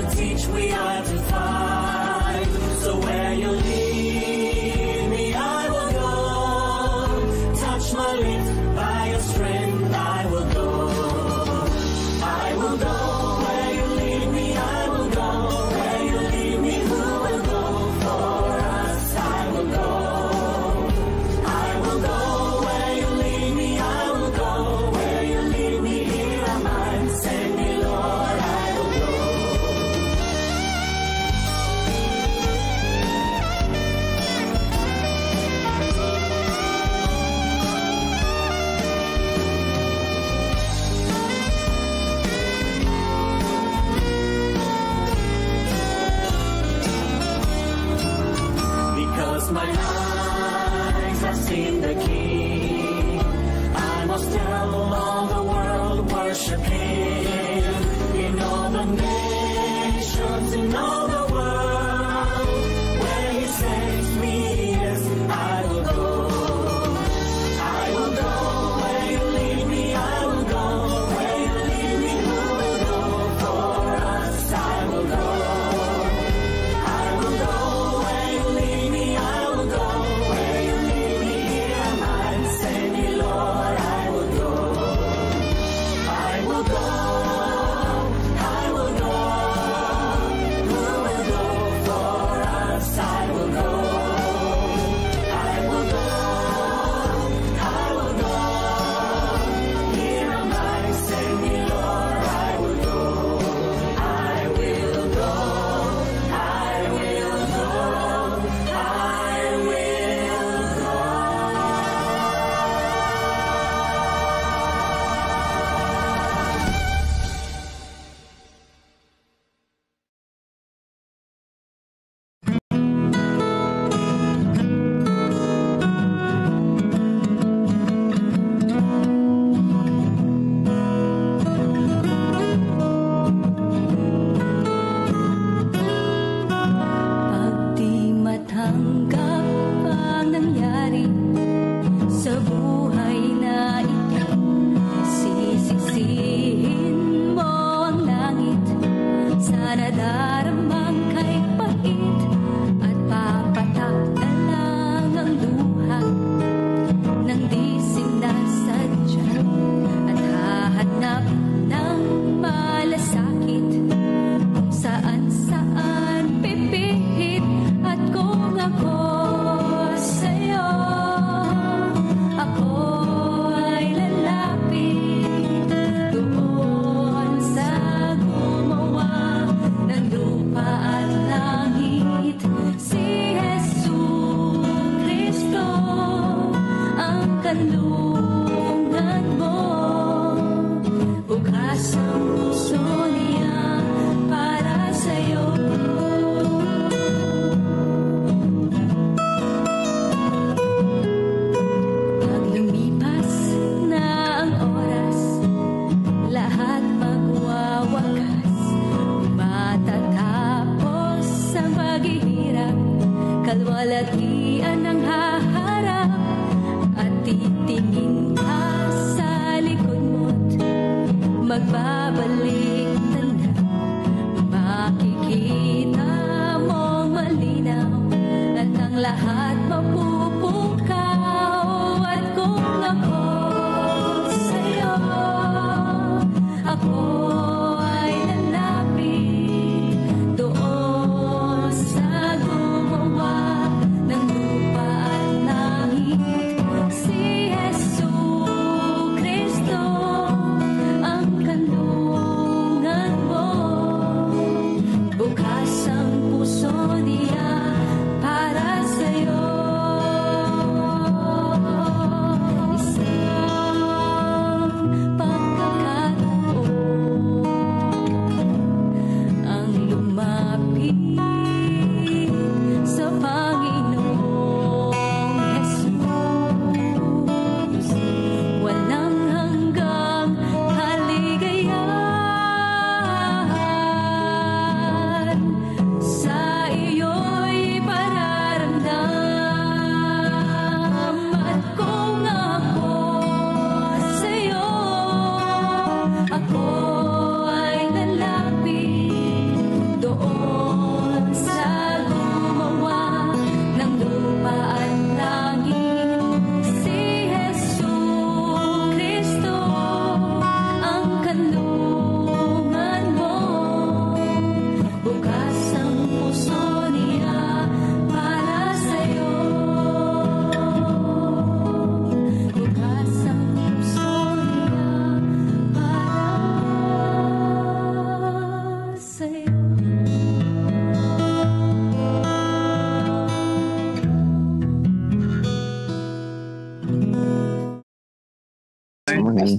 to teach, we are to find. So where you lead me, I will go. Touch my lips, by your strength I will go. I will go where you lead me, I will go. Where you lead me, who will go for us? I will go. I will go where you lead me, I will go. Where you lead me, here am I. Send me, Lord, I will go. Because my eyes have seen the King, I must tell all the world, worship Him. In all the nations, in all the world, where He sends me, yes, I will go. I will go where you lead me, I will go. Where you lead me, who will go for us? I will go. I will go where you lead me, I will go. Where you lead me, here am I. Send me, Lord, I will go. I will go. I will go. Who will go for us? I will go. I will go. I will go. Here am I. Send me, Lord, I will go. I will go. I will go. I will go. Pag di matanggap ang nangyari sa buhay na ito, sisisihin mo ang langit sa nadaramang kay pait at papatak na lang ang luha ng di sinasadya at hahanap ng malasakit kung saan-saan pipihit. At kung ako sa'yo, ako ay lalapit doon sa gumawa ng lupa at langit. Si Jesu Cristo ang kanlungan mo, bukas ang puso niya para sa'yo. Pag lumipas na ang oras, lahat magwawakas, matatapos ang paghihirap, kalwalatian ang haharap, at titingin ka sa likod mo't magbabalik na lang. Makikita mong malinaw at ang lahat mapupukaw. At kung ako sa'yo, ako ay lalapit doon sa gumawa ng lupa at langit. Si Jesu Cristo ang kanlungan mo, bukas ang puso niya para sa'yo. Isang pagkakataon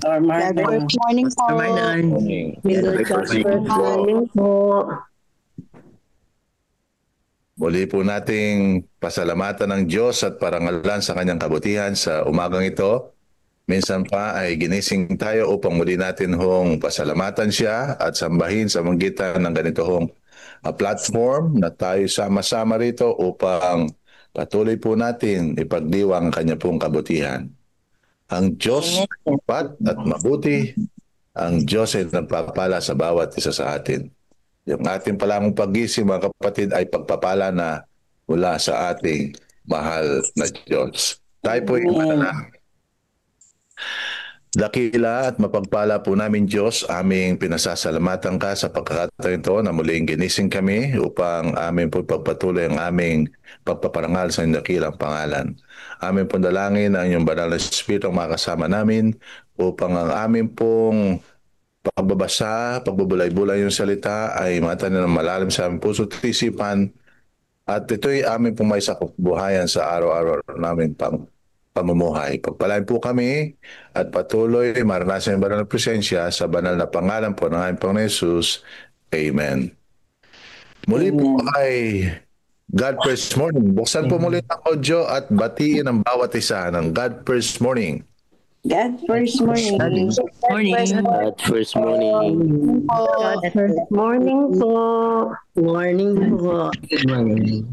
First morning po. First morning po. Muli po nating pasalamatan ng Diyos at parangalan sa kanyang kabutihan sa umagang ito. Minsan pa ay ginising tayo upang muli natin hong pasalamatan siya at sambahin sa magitan ng ganito hong platform na tayo sama-sama rito upang patuloy po natin ipagdiwang kanya pong kabutihan. Ang Diyos ay tapat at mabuti. Ang Diyos ay nagpapala sa bawat isa sa atin. Yung ating palamang pag-isip, mga kapatid, ay pagpapala na mula sa ating mahal na Diyos. Tayo po ay manalangin. Dakila at mapagpala po namin Diyos, aming pinasasalamatan ka sa pagkakataon ito na muling ginising kami upang aming po pagpatuloy ang aming pagpaparangal sa inyong dakilang pangalan. Aming po dalangin ang inyong banal na Espiritu ang makasama namin upang ang aming pong pagbabasa, pagbubulay-bulay yung salita ay matanin ng malalim sa aming puso at isipan at ito'y aming pong may sakupbuhayan sa araw-araw namin pamumuhay. Pagpalain po kami at patuloy maranasan yung banal na presensya sa banal na pangalan po ng aming Panginoon Jesus. Amen. Muli po ay God First Morning. Buksan po muli ang audio at batiin ang bawat isa ng God First Morning. God first morning. God first morning. God first morning po. Morning po. Good morning.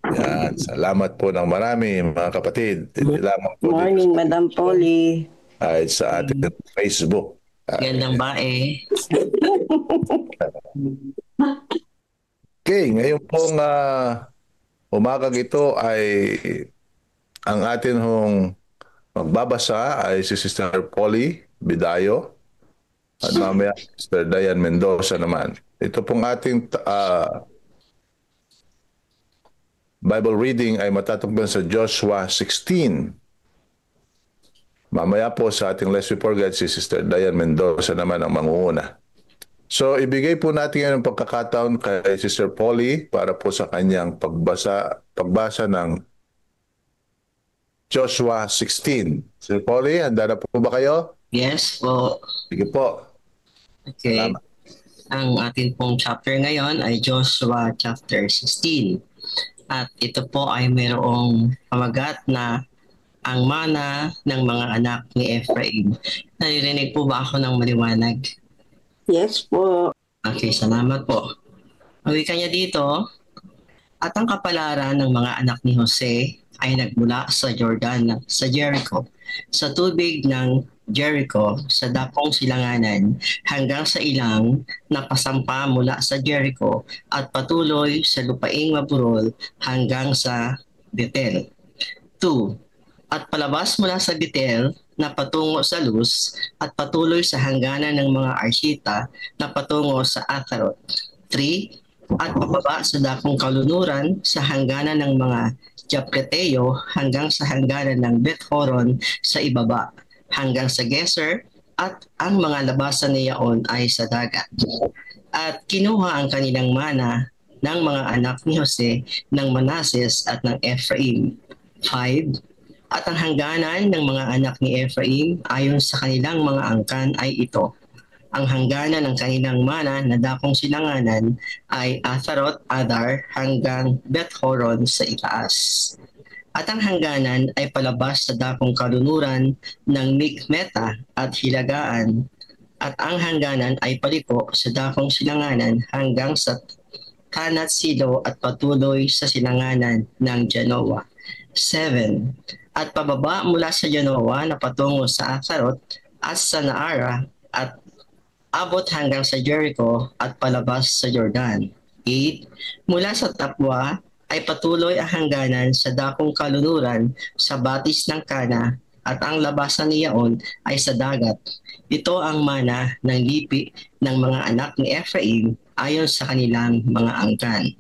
Yan. Salamat po ng marami mga kapatid. Hindi lamang po Morning, Madam Polly. ay sa ating Facebook. Gandang bae. Okay, ngayon pong umagang ito ay ang atin hong magbabasa ay si Sister Polly Bidayo at mamaya Sister Diane Mendoza naman. Ito pong ating Bible reading ay matatungkol sa Joshua 16. Mamaya po sa ating Let's Report Guide si Sister Diane Mendoza naman ang mangunguna. So ibigay po natin yan ang pagkakataon kay Sister Polly para po sa kanyang pagbasa ng Joshua 16. Sister Polly, handa na po ba kayo? Yes po. Sige po. Okay. Salamat. Ang ating pong chapter ngayon ay Joshua chapter 16. At ito po ay mayroong pamagat na ang mana ng mga anak ni Ephraim. Naririnig po ba ako ng maliwanag? Yes po. Okay, salamat po. Ang wika niya dito, at ang kapalaran ng mga anak ni Jose ay nagmula sa Jordan, sa Jericho, sa tubig ng Jericho, sa dapong silanganan, hanggang sa ilang napasampa mula sa Jericho at patuloy sa lupaing maburol hanggang sa Betel. 2. At palabas mula sa Betel na patungo sa Luz at patuloy sa hangganan ng mga Arshita na patungo sa Atarot. 3. At pababa sa dakong kalunuran sa hangganan ng mga Japleteo hanggang sa hangganan ng Beth-horon sa ibaba, hanggang sa Geser, at ang mga labasan niyaon ay sa dagat. At kinuha ang kanilang mana ng mga anak ni Jose, ng Manases at ng Ephraim. 5. At ang hangganan ng mga anak ni Ephraim ayon sa kanilang mga angkan ay ito. Ang hangganan ng kanilang mana na dakong silanganan ay Atharot Adar hanggang Beth-horon sa itaas. At ang hangganan ay palabas sa dakong kalunuran ng Mikmeta at Hilagaan. At ang hangganan ay paliko sa dakong silanganan hanggang sa Tanat Silo at patuloy sa silanganan ng Janoa. 7. At pababa mula sa Janoa na patungo sa Atharot at sa Naara at abot hanggang sa Jericho at palabas sa Jordan. 8. Mula sa Tapwa ay patuloy ang hangganan sa dakong kalunuran sa batis ng Kana at ang labasan niyaon ay sa dagat. Ito ang mana ng lipi ng mga anak ni Ephraim ayon sa kanilang mga angkan.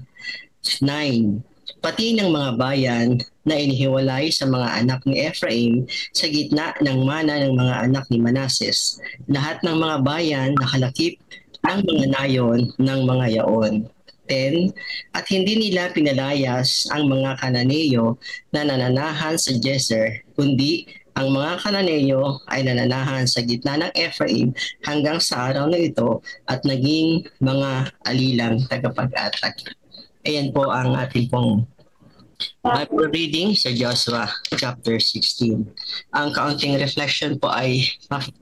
9. Pati ng mga bayan na inihiwalay sa mga anak ni Ephraim sa gitna ng mana ng mga anak ni Manases. Lahat ng mga bayan nakalakip ng mga nayon ng mga yaon. 10. At hindi nila pinalayas ang mga Kananeo na nananahan sa Geser, kundi Ang mga Kananeyo ay nananahan sa gitna ng Ephraim hanggang sa araw na ito at naging mga alilang tagapag-atake. Ayan po ang ating pong Bible reading sa Joshua chapter 16. Ang kaunting reflection po ay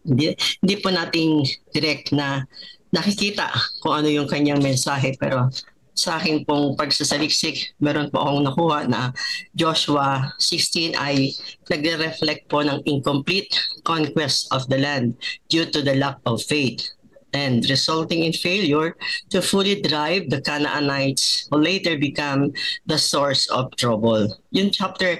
hindi po nating direct na nakikita kung ano yung kanyang mensahe, pero sa aking pong pagsasaliksik, meron po akong nakuha na Joshua 16 ay nagre-reflect po ng incomplete conquest of the land due to the lack of faith and resulting in failure to fully drive the Canaanites who later become the source of trouble. Yung chapter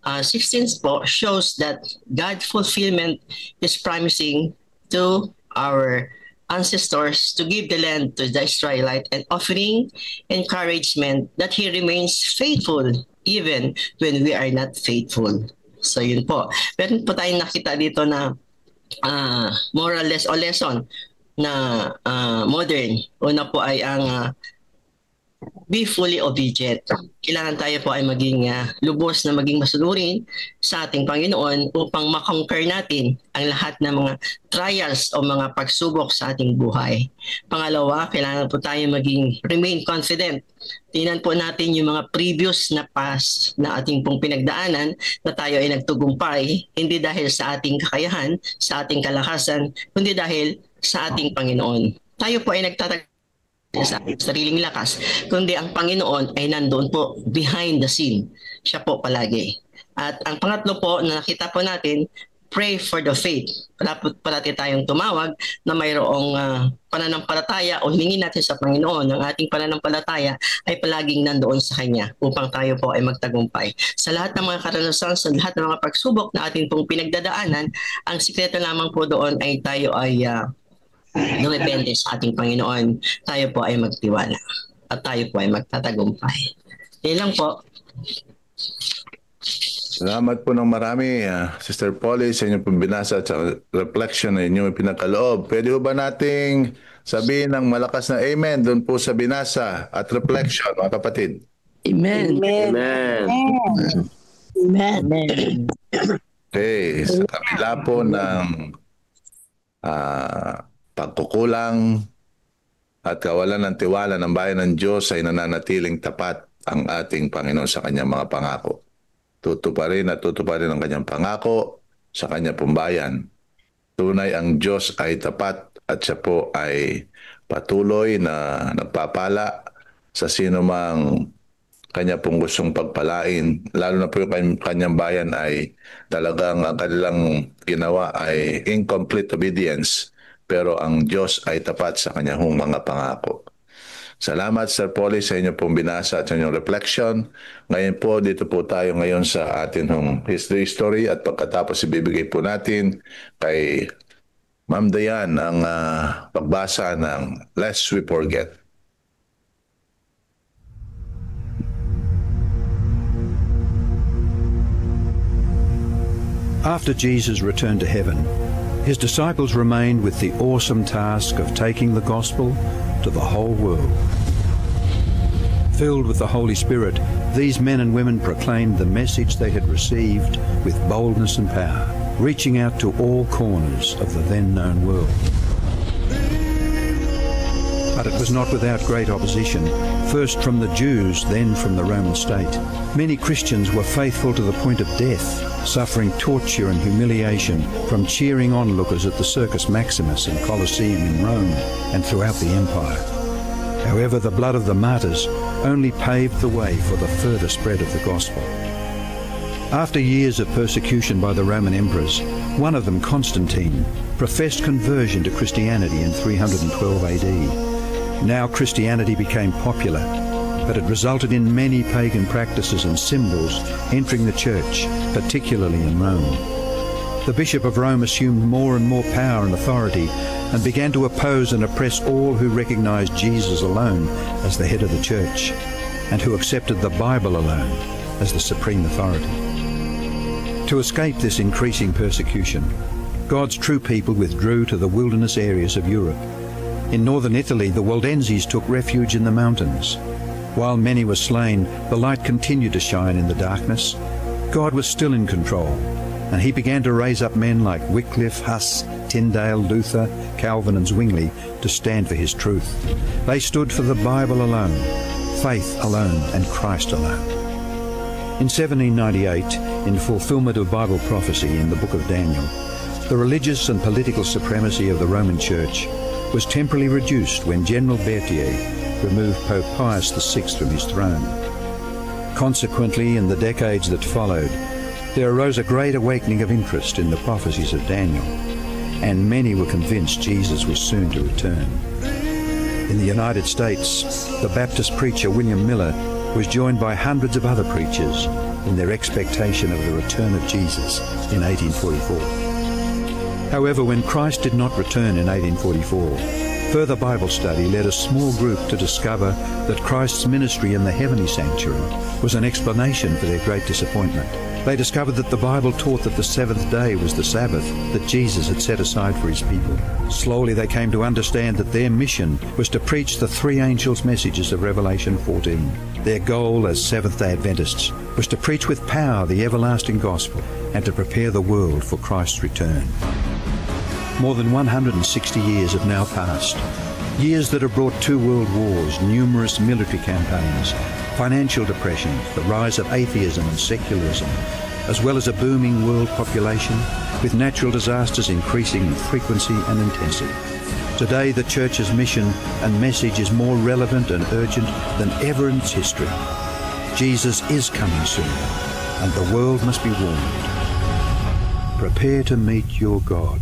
16 po shows that God's fulfillment is promising to our ancestors to give the land to the Israelite and offering encouragement that He remains faithful even when we are not faithful. So yun po. Meron po tayong nakita dito na moral lesson na modern. Una po ay ang be fully obedient. Kailangan tayo po ay maging lubos na maging masunurin sa ating Panginoon upang makonquer natin ang lahat ng mga trials o mga pagsubok sa ating buhay. Pangalawa, kailangan po tayo remain confident. Tingnan po natin yung mga previous na past na ating pong pinagdaanan na tayo ay nagtugumpay, hindi dahil sa ating kakayahan, sa ating kalakasan, kundi dahil sa ating Panginoon. Tayo po ay nagtatag sa sariling lakas, kundi ang Panginoon ay nandoon po behind the scene. Siya po palagi. At ang pangatlo po na nakita po natin, pray for the faith. Parati tayong tumawag na mayroong pananampalataya o hilingin natin sa Panginoon ang ating pananampalataya ay palaging nandoon sa Kanya upang tayo po ay magtagumpay. Sa lahat ng mga karanasan, sa lahat ng mga pagsubok na ating pong pinagdadaanan, ang sikreto lamang po doon ay tayo ay depende sa ating Panginoon, tayo po ay magtiwala at tayo po ay magtatagumpay. Yan lang po. Salamat po ng marami, Sister Polly, sa inyong pambinasa at sa reflection na inyong pinagkaloob. Pwede ba nating sabihin ng malakas na amen doon po sa binasa at reflection, mga kapatid? Amen. Amen. Amen. Amen. Okay, sa kabila po ng pagkukulang at kawalan ng tiwala ng bayan ng Diyos ay nananatiling tapat ang ating Panginoon sa kanyang mga pangako. Tutuparin at tutuparin ang kanyang pangako sa kanyang pambayan. Tunay ang Diyos ay tapat at siya po ay patuloy na nagpapala sa sino mang kanya pong gustong pagpalain. Lalo na po yung kanyang bayan ay talagang ang kanilang ginawa ay incomplete obedience. Pero ang Diyos ay tapat sa kanyang mga pangako. Salamat, Sir Polly, sa inyong pong binasa at sa inyong reflection. Ngayon po, dito po tayo ngayon sa ating history story at pagkatapos ibibigay po natin kay Ma'am Dayan ang pagbasa ng Lest We Forget. After Jesus returned to heaven, His disciples remained with the awesome task of taking the gospel to the whole world. Filled with the Holy Spirit, these men and women proclaimed the message they had received with boldness and power, reaching out to all corners of the then known world. But it was not without great opposition, first from the Jews, then from the Roman state. Many Christians were faithful to the point of death, suffering torture and humiliation from cheering onlookers at the Circus Maximus and Colosseum in Rome and throughout the empire. However, the blood of the martyrs only paved the way for the further spread of the gospel. After years of persecution by the Roman emperors, one of them, Constantine, professed conversion to Christianity in 312 AD. Now Christianity became popular, but it resulted in many pagan practices and symbols entering the church, particularly in Rome. The Bishop of Rome assumed more and more power and authority and began to oppose and oppress all who recognized Jesus alone as the head of the church and who accepted the Bible alone as the supreme authority. To escape this increasing persecution, God's true people withdrew to the wilderness areas of Europe. In northern Italy, the Waldenses took refuge in the mountains. While many were slain, the light continued to shine in the darkness. God was still in control. and he began to raise up men like Wycliffe, Huss, Tyndale, Luther, Calvin and Zwingli to stand for his truth. They stood for the Bible alone, faith alone and Christ alone. In 1798, in fulfillment of Bible prophecy in the book of Daniel, the religious and political supremacy of the Roman Church was temporarily reduced when General Berthier removed Pope Pius VI from his throne. Consequently, in the decades that followed, there arose a great awakening of interest in the prophecies of Daniel, and many were convinced Jesus was soon to return. In the United States, the Baptist preacher William Miller was joined by hundreds of other preachers in their expectation of the return of Jesus in 1844. However, when Christ did not return in 1844, further Bible study led a small group to discover that Christ's ministry in the heavenly sanctuary was an explanation for their great disappointment. They discovered that the Bible taught that the seventh day was the Sabbath that Jesus had set aside for his people. Slowly they came to understand that their mission was to preach the three angels' messages of Revelation 14. Their goal as Seventh-day Adventists was to preach with power the everlasting gospel and to prepare the world for Christ's return. More than 160 years have now passed, years that have brought 2 world wars, numerous military campaigns, financial depressions, the rise of atheism and secularism, as well as a booming world population, with natural disasters increasing in frequency and intensity. Today, the Church's mission and message is more relevant and urgent than ever in its history. Jesus is coming soon, and the world must be warned. Prepare to meet your God.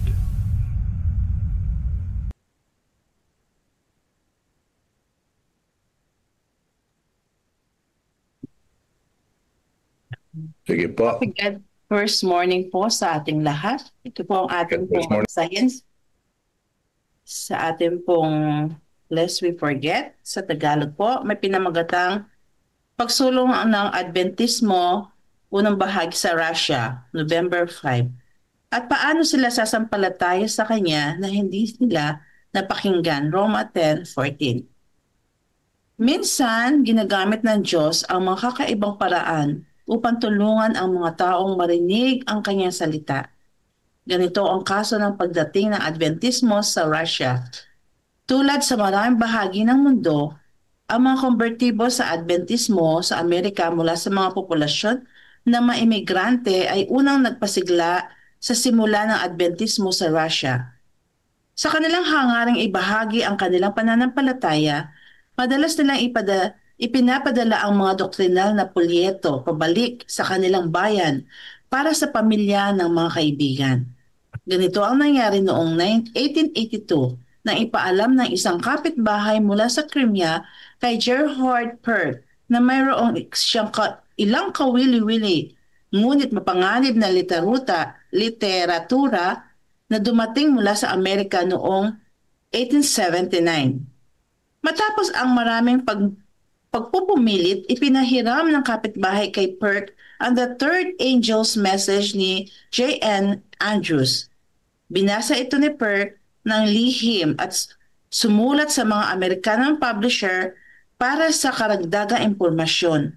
Sige po. God, first morning po sa ating lahat. Ito po ang ating First morning. science. Sa ating pong Lest We Forget, sa Tagalog po, may pinamagatang Pagsulong ng Adventismo, unang bahagi sa Russia, November 5. At paano sila sasampalataya sa Kanya na hindi nila napakinggan, Roma 10:14. Minsan, ginagamit ng Diyos ang mga kakaibang paraan upang tulungan ang mga taong marinig ang Kanyang salita. Ganito ang kaso ng pagdating ng Adventismo sa Russia. Tulad sa maraming bahagi ng mundo, ang mga konbertibo sa Adventismo sa Amerika mula sa mga populasyon na mga imigrante ay unang nagpasigla sa simula ng Adventismo sa Russia. Sa kanilang hangaring ibahagi ang kanilang pananampalataya, madalas nilang ipinapadala ang mga doktrinal na pulyeto pabalik sa kanilang bayan para sa pamilya ng mga kaibigan. Ganito ang nangyari noong 1882 nang ipaalam ng isang kapitbahay mula sa Crimea kay Gerhard Perk na mayroong siyang ilang kawili-wili ngunit mapanganib na literatura na dumating mula sa Amerika noong 1879. Matapos ang maraming pagpupumilit, ipinahiram ng kapitbahay kay Perk ang The Third Angel's Message ni J.N. Andrews. Binasa ito ni Perk ng lihim at sumulat sa mga Amerikanong publisher para sa karagdagang impormasyon.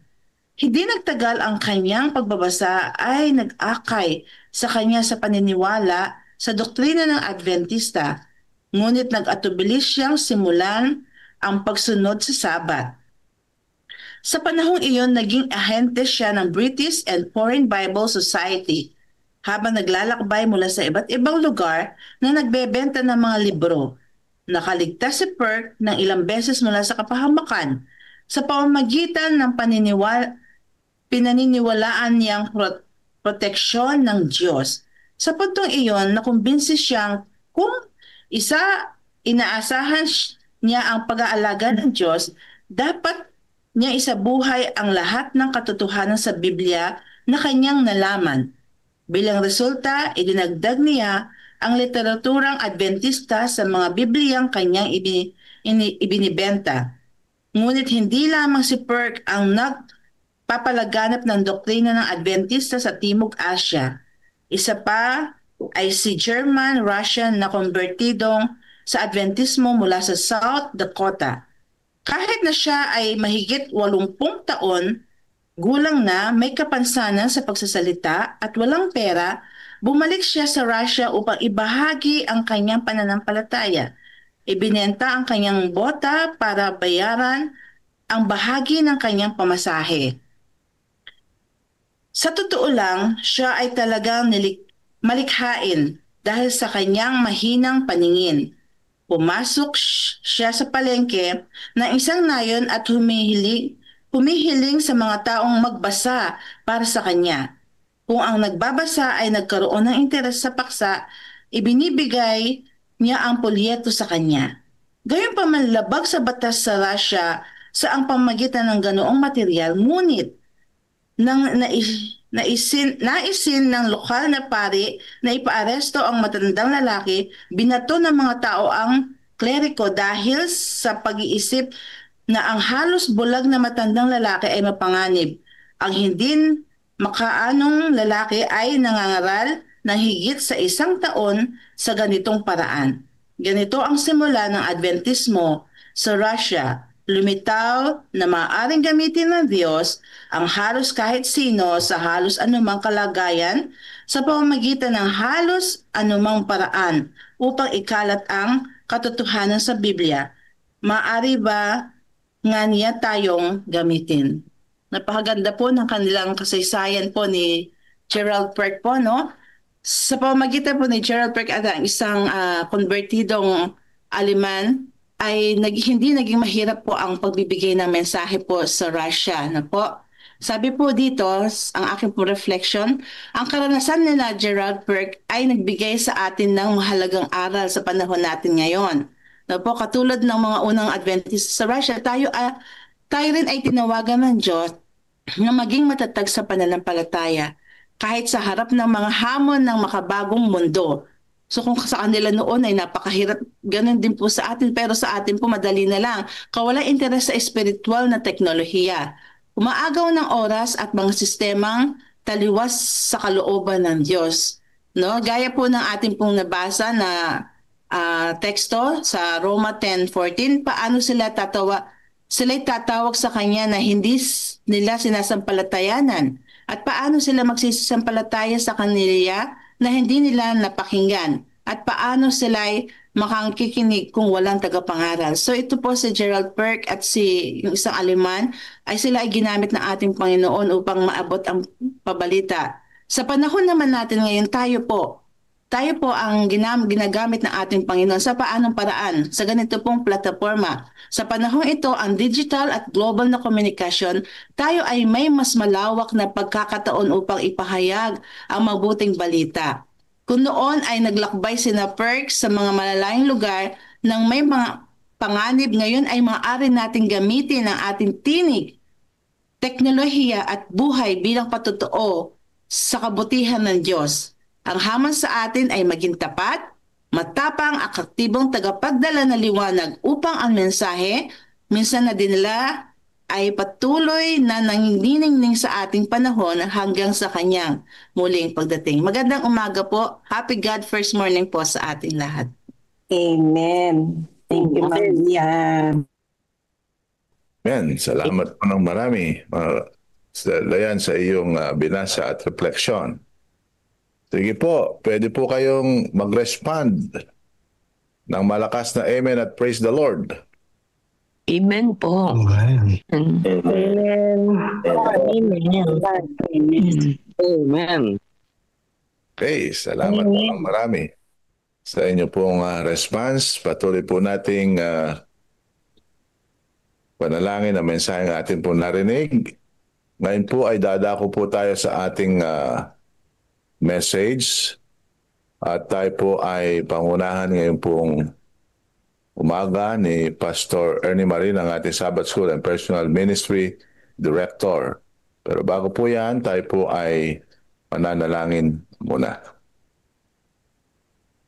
Hindi nagtagal ang kanyang pagbabasa ay nag-akay sa kanya sa paniniwala sa doktrina ng Adventista, ngunit nag-atubili siyang simulan ang pagsunod sa Sabat. Sa panahong iyon, naging ahente siya ng British and Foreign Bible Society habang naglalakbay mula sa iba't ibang lugar na nagbebenta ng mga libro. Nakaligtas si Perk ng ilang beses mula sa kapahamakan sa pamamagitan ng pinaniniwalaan niyang proteksyon ng Diyos. Sa puntong iyon, nakumbinsi siyang kung inaasahan niya ang pag-aalaga ng Diyos, dapat niya isabuhay ang lahat ng katotohanan sa Biblia na kanyang nalaman. Bilang resulta, idinagdag niya ang literaturang Adventista sa mga Bibliyang kanyang ibinibenta. Ngunit hindi lamang si Perk ang nagpapalaganap ng doktrina ng Adventista sa Timog Asya. Isa pa ay si German Russian na konbertidong sa Adventismo mula sa South Dakota. Kahit na siya ay mahigit 80 taon, gulang na, may kapansanan sa pagsasalita at walang pera, bumalik siya sa Russia upang ibahagi ang kanyang pananampalataya. Ibinenta ang kanyang bota para bayaran ang bahagi ng kanyang pamasahe. Sa totoo lang, siya ay talagang malikhain dahil sa kanyang mahinang paningin. Pumasok siya sa palengke ng isang nayon at humihiling sa mga taong magbasa para sa kanya. Kung ang nagbabasa ay nagkaroon ng interes sa paksa, ibinibigay niya ang polyeto sa kanya. Gayunpaman labag sa batas sa Russia sa ang pamamagitan ng ganoong material, ngunit nang naisin ng lokal na pari na ipaaresto ang matandang lalaki, binato ng mga tao ang kleriko dahil sa pag-iisip na ang halos bulag na matandang lalaki ay mapanganib. Ang hindi makaanong lalaki ay nangangaral ng higit sa 1 taon sa ganitong paraan. Ganito ang simula ng Adventismo sa Russia. Lumitaw na maaaring gamitin ng Diyos ang halos kahit sino sa halos anumang kalagayan sa pamamagitan ng halos anumang paraan upang ikalat ang katotohanan sa Biblia. Maaari ba nga niya tayong gamitin? Napakaganda po ng kanilang kasaysayan po ni Gerald Perk po, no? Sa pamamagitan po ni Gerald Perk at ang isang konbertidong Aleman, ay hindi naging mahirap po ang pagbibigay ng mensahe po sa Russia na po. Sabi po dito, ang aking po reflection, ang karanasan nila Gerald Perk ay nagbigay sa atin ng mahalagang aral sa panahon natin ngayon. Na po, katulad ng mga unang Adventist sa Russia, tayo rin ay tinawagan ng Diyos na maging matatag sa pananampalataya kahit sa harap ng mga hamon ng makabagong mundo. So kung sa kanila noon ay napakahirap, ganun din po sa atin, pero sa atin po madali na lang. Kawalang interes sa espiritual na teknolohiya. Umaagaw ng oras at mga sistemang taliwas sa kalooban ng Diyos. No? Gaya po ng ating pong nabasa na teksto sa Roma 10:14, paano sila tatawag sa Kanya na hindi nila sinasampalatayanan? At paano sila magsisisampalataya sa kanila na hindi nila napakinggan? At paano sila makangkikinig kung walang tagapangaral? So ito po si Gerald Perk at yung isang Aleman ay sila ay ginamit ng ating Panginoon upang maabot ang pabalita. Sa panahon naman natin ngayon, tayo po ang ginagamit ng ating Panginoon sa paanong paraan sa ganito pong plataforma. Sa panahon ito, ang digital at global na komunikasyon, tayo ay may mas malawak na pagkakataon upang ipahayag ang mabuting balita. Kung noon ay naglakbay sina Perk sa mga malalayong lugar ng may mga panganib, ngayon ay maaari nating gamitin ang ating tinig, teknolohiya at buhay bilang patotoo sa kabutihan ng Diyos. Ang hamon sa atin ay maging tapat, matapang at aktibong tagapagdala ng liwanag upang ang mensahe, minsan na dinala, ay patuloy na nanginingning sa ating panahon hanggang sa kanyang muling pagdating. Magandang umaga po. Happy God First Morning po sa ating lahat. Amen. Thank you, Maria. Amen. Salamat po ng marami. Layan sa iyong binasa at refleksyon. Sige po, pwede po kayong mag-respond ng malakas na amen at praise the Lord. Amen po. Amen. Amen. Okay, salamat po ng marami sa inyo pong response. Patuloy po nating panalangin ang mensahe ng ating po narinig. Ngayon po ay dadako po tayo sa ating message at tayo po ay pangunahan ngayon pong umaga ni Pastor Ernie Marin, ang ating Sabbath School and Personal Ministry Director. Pero bago po yan, tayo po ay mananalangin muna.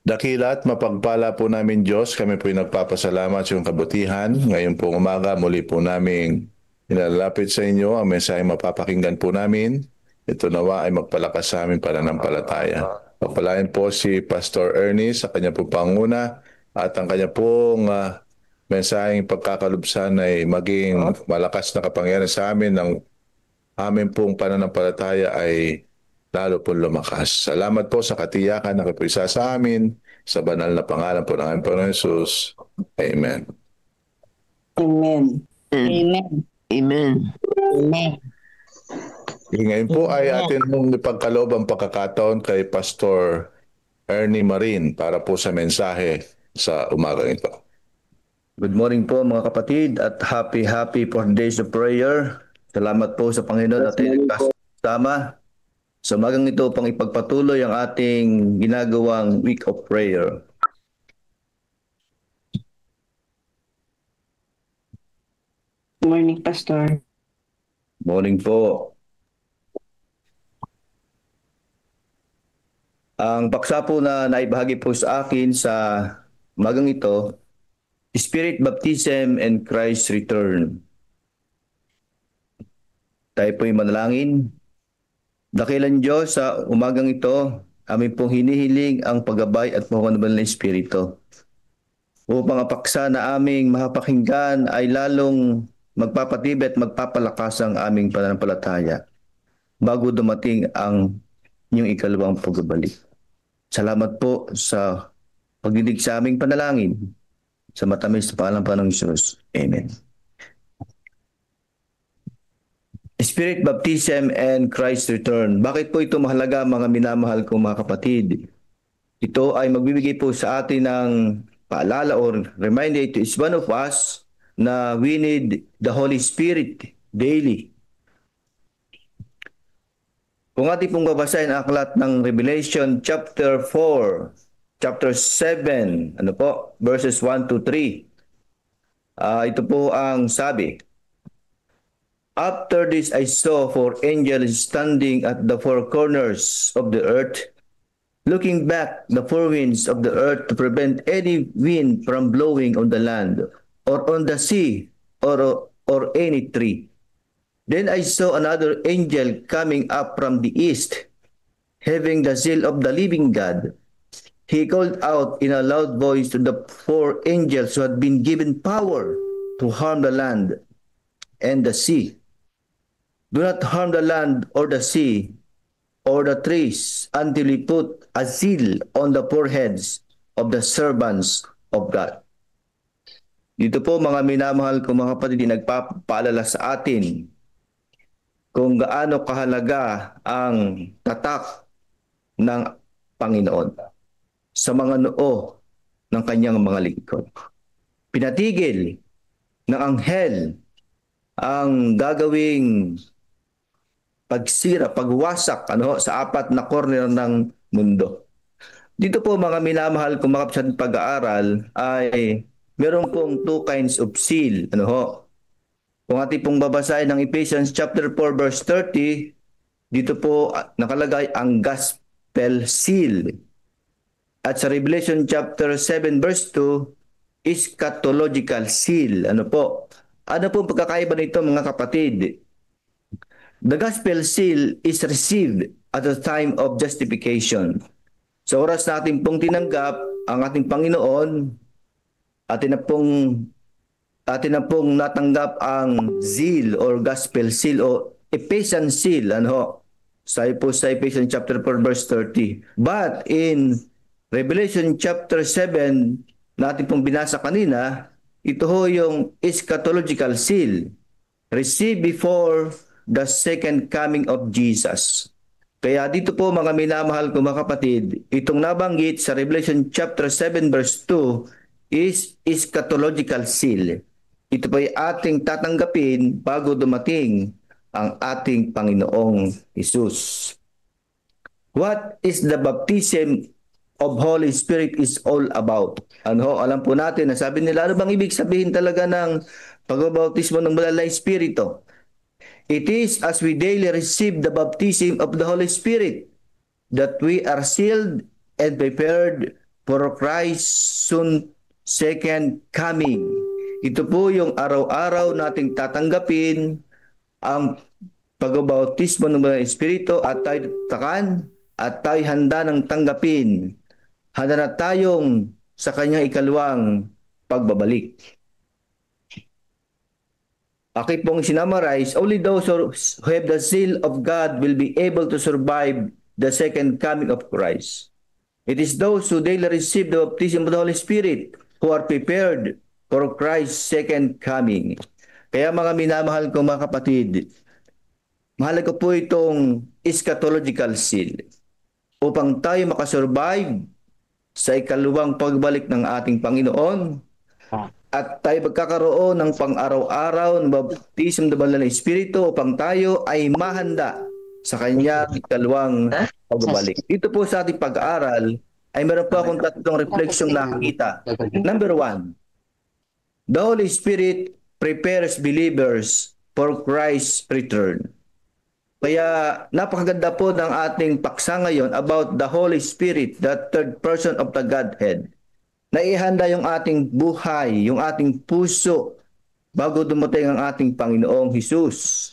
Dakila at mapagpala po namin Diyos, kami po ay nagpapasalamat sa iyong kabutihan. Ngayon pong umaga, muli po namin nilalapit sa inyo ang mensahe mapapakinggan po namin. Ito nawa ay magpalakas sa amin pananampalataya. Pagpalain po si Pastor Ernie sa kanya pong panguna at ang kanya pong mensaheng pagkakalubsan ay maging malakas na kapangyarihan sa amin ng amin pong pananampalataya ay lalo po lumakas. Salamat po sa katiyakan na kayo isa sa amin, sa banal na pangalan po ng aming Panginoon Jesus. Amen. Amen. Amen. Amen. Amen. Ngayon po ay atin mong ipagkaloob ang pagkakataon kay Pastor Ernie Marin para po sa mensahe sa umagang ito. Good morning po mga kapatid at happy 4 days of prayer. Salamat po sa Panginoon at kasama. Sa umagang ito pang ipagpatuloy ang ating ginagawang week of prayer. Morning, Pastor. Morning po. Ang paksa po na naibahagi po sa akin sa umagang ito, Spirit Baptism and Christ's Return. Tayo po'y manalangin. Dakilang Diyos, sa umagang ito, amin pong hinihiling ang paggabay at pahunaban ng Espiritu. Upang ang paksa na aming mapakinggan ay lalong magpapatibay at magpapalakas ang aming pananampalataya bago dumating ang inyong ikalawang pagbabalik. Salamat po sa pagdidig sa aming panalangin. Sa matamis na pangalan pa ng Jesus. Amen. Spirit Baptism and Christ's Return. Bakit po ito mahalaga mga minamahal kong mga kapatid? Ito ay magbibigay po sa atin ng paalala or reminder to each one of us na we need the Holy Spirit daily. Kung ating pong babasahin ang aklat ng Revelation chapter 4, chapter 7, verses 1 to 3. Ito po ang sabi. After this I saw 4 angels standing at the 4 corners of the earth, looking back the 4 winds of the earth to prevent any wind from blowing on the land, or on the sea, or any tree. Then I saw another angel coming up from the east, having the seal of the living God. He called out in a loud voice to the 4 angels who had been given power to harm the land and the sea. Do not harm the land or the sea or the trees until we put a seal on the foreheads of the servants of God. Dito po mga minamahal kong mga kapatid, nagpapaalala sa atin kung gaano kahalaga ang tatak ng Panginoon sa mga noo ng kanyang mga lingkod. Pinatigil ng anghel ang gagawing pagsira, pagwasak sa 4 na corner ng mundo. Dito po mga minamahal kung makapasad pag-aaral ay meron pong 2 kinds of seal. Kung ating pong babasahin ng Ephesians chapter 4 verse 30, dito po nakalagay ang gospel seal. At sa Revelation chapter 7 verse 2, eschatological seal. Ano po pagkakaiba nito mga kapatid? The gospel seal is received at the time of justification. Sa oras na ating pong tinanggap ang ating Panginoon, atin na pong natanggap ang seal or gospel seal o Ephesian seal. Sa Ephesians chapter 4 verse 30. But in Revelation chapter 7 natin pong binasa kanina, ito ho yung eschatological seal received before the second coming of Jesus. Kaya dito po mga minamahal ko mga kapatid, itong nabanggit sa Revelation chapter 7 verse 2 is eschatological seal. Ito po ay ating tatanggapin bago dumating ang ating Panginoong Hesus. What is the baptism of Holy Spirit is all about? Alam po natin na sabi nila, ano bang ibig sabihin talaga ng pagbabautismo ng banal na Espiritu? It is as we daily receive the baptism of the Holy Spirit that we are sealed and prepared for Christ's soon second coming. Ito po yung araw-araw nating tatanggapin ang pagbabautismo ng banal na Espiritu at tayo takan at tayo handa ng tanggapin. Handa na tayong sa kanyang ikalawang pagbabalik. Pong sinamarize, only those who have the seal of God will be able to survive the second coming of Christ. It is those who daily receive the baptism of the Holy Spirit who are prepared for Christ's second coming. Kaya mga minamahal ko mga kapatid, mahalaga po itong eschatological seal upang tayo makasurvive sa ikalawang pagbalik ng ating Panginoon at tayo magkakaroon ng pang-araw-araw ng baptism ng Banal na Espiritu upang tayo ay mahanda sa kanyang ikalawang pagbalik. Dito po sa ating pag-aaral ay meron po akong tatlong refleksyong nakikita. Number 1, the Holy Spirit prepares believers for Christ's return. Kaya napakaganda po ng ating paksa ngayon about the Holy Spirit, the third person of the Godhead. Naihanda yung ating buhay, yung ating puso bago dumating ang ating Panginoong Hesus.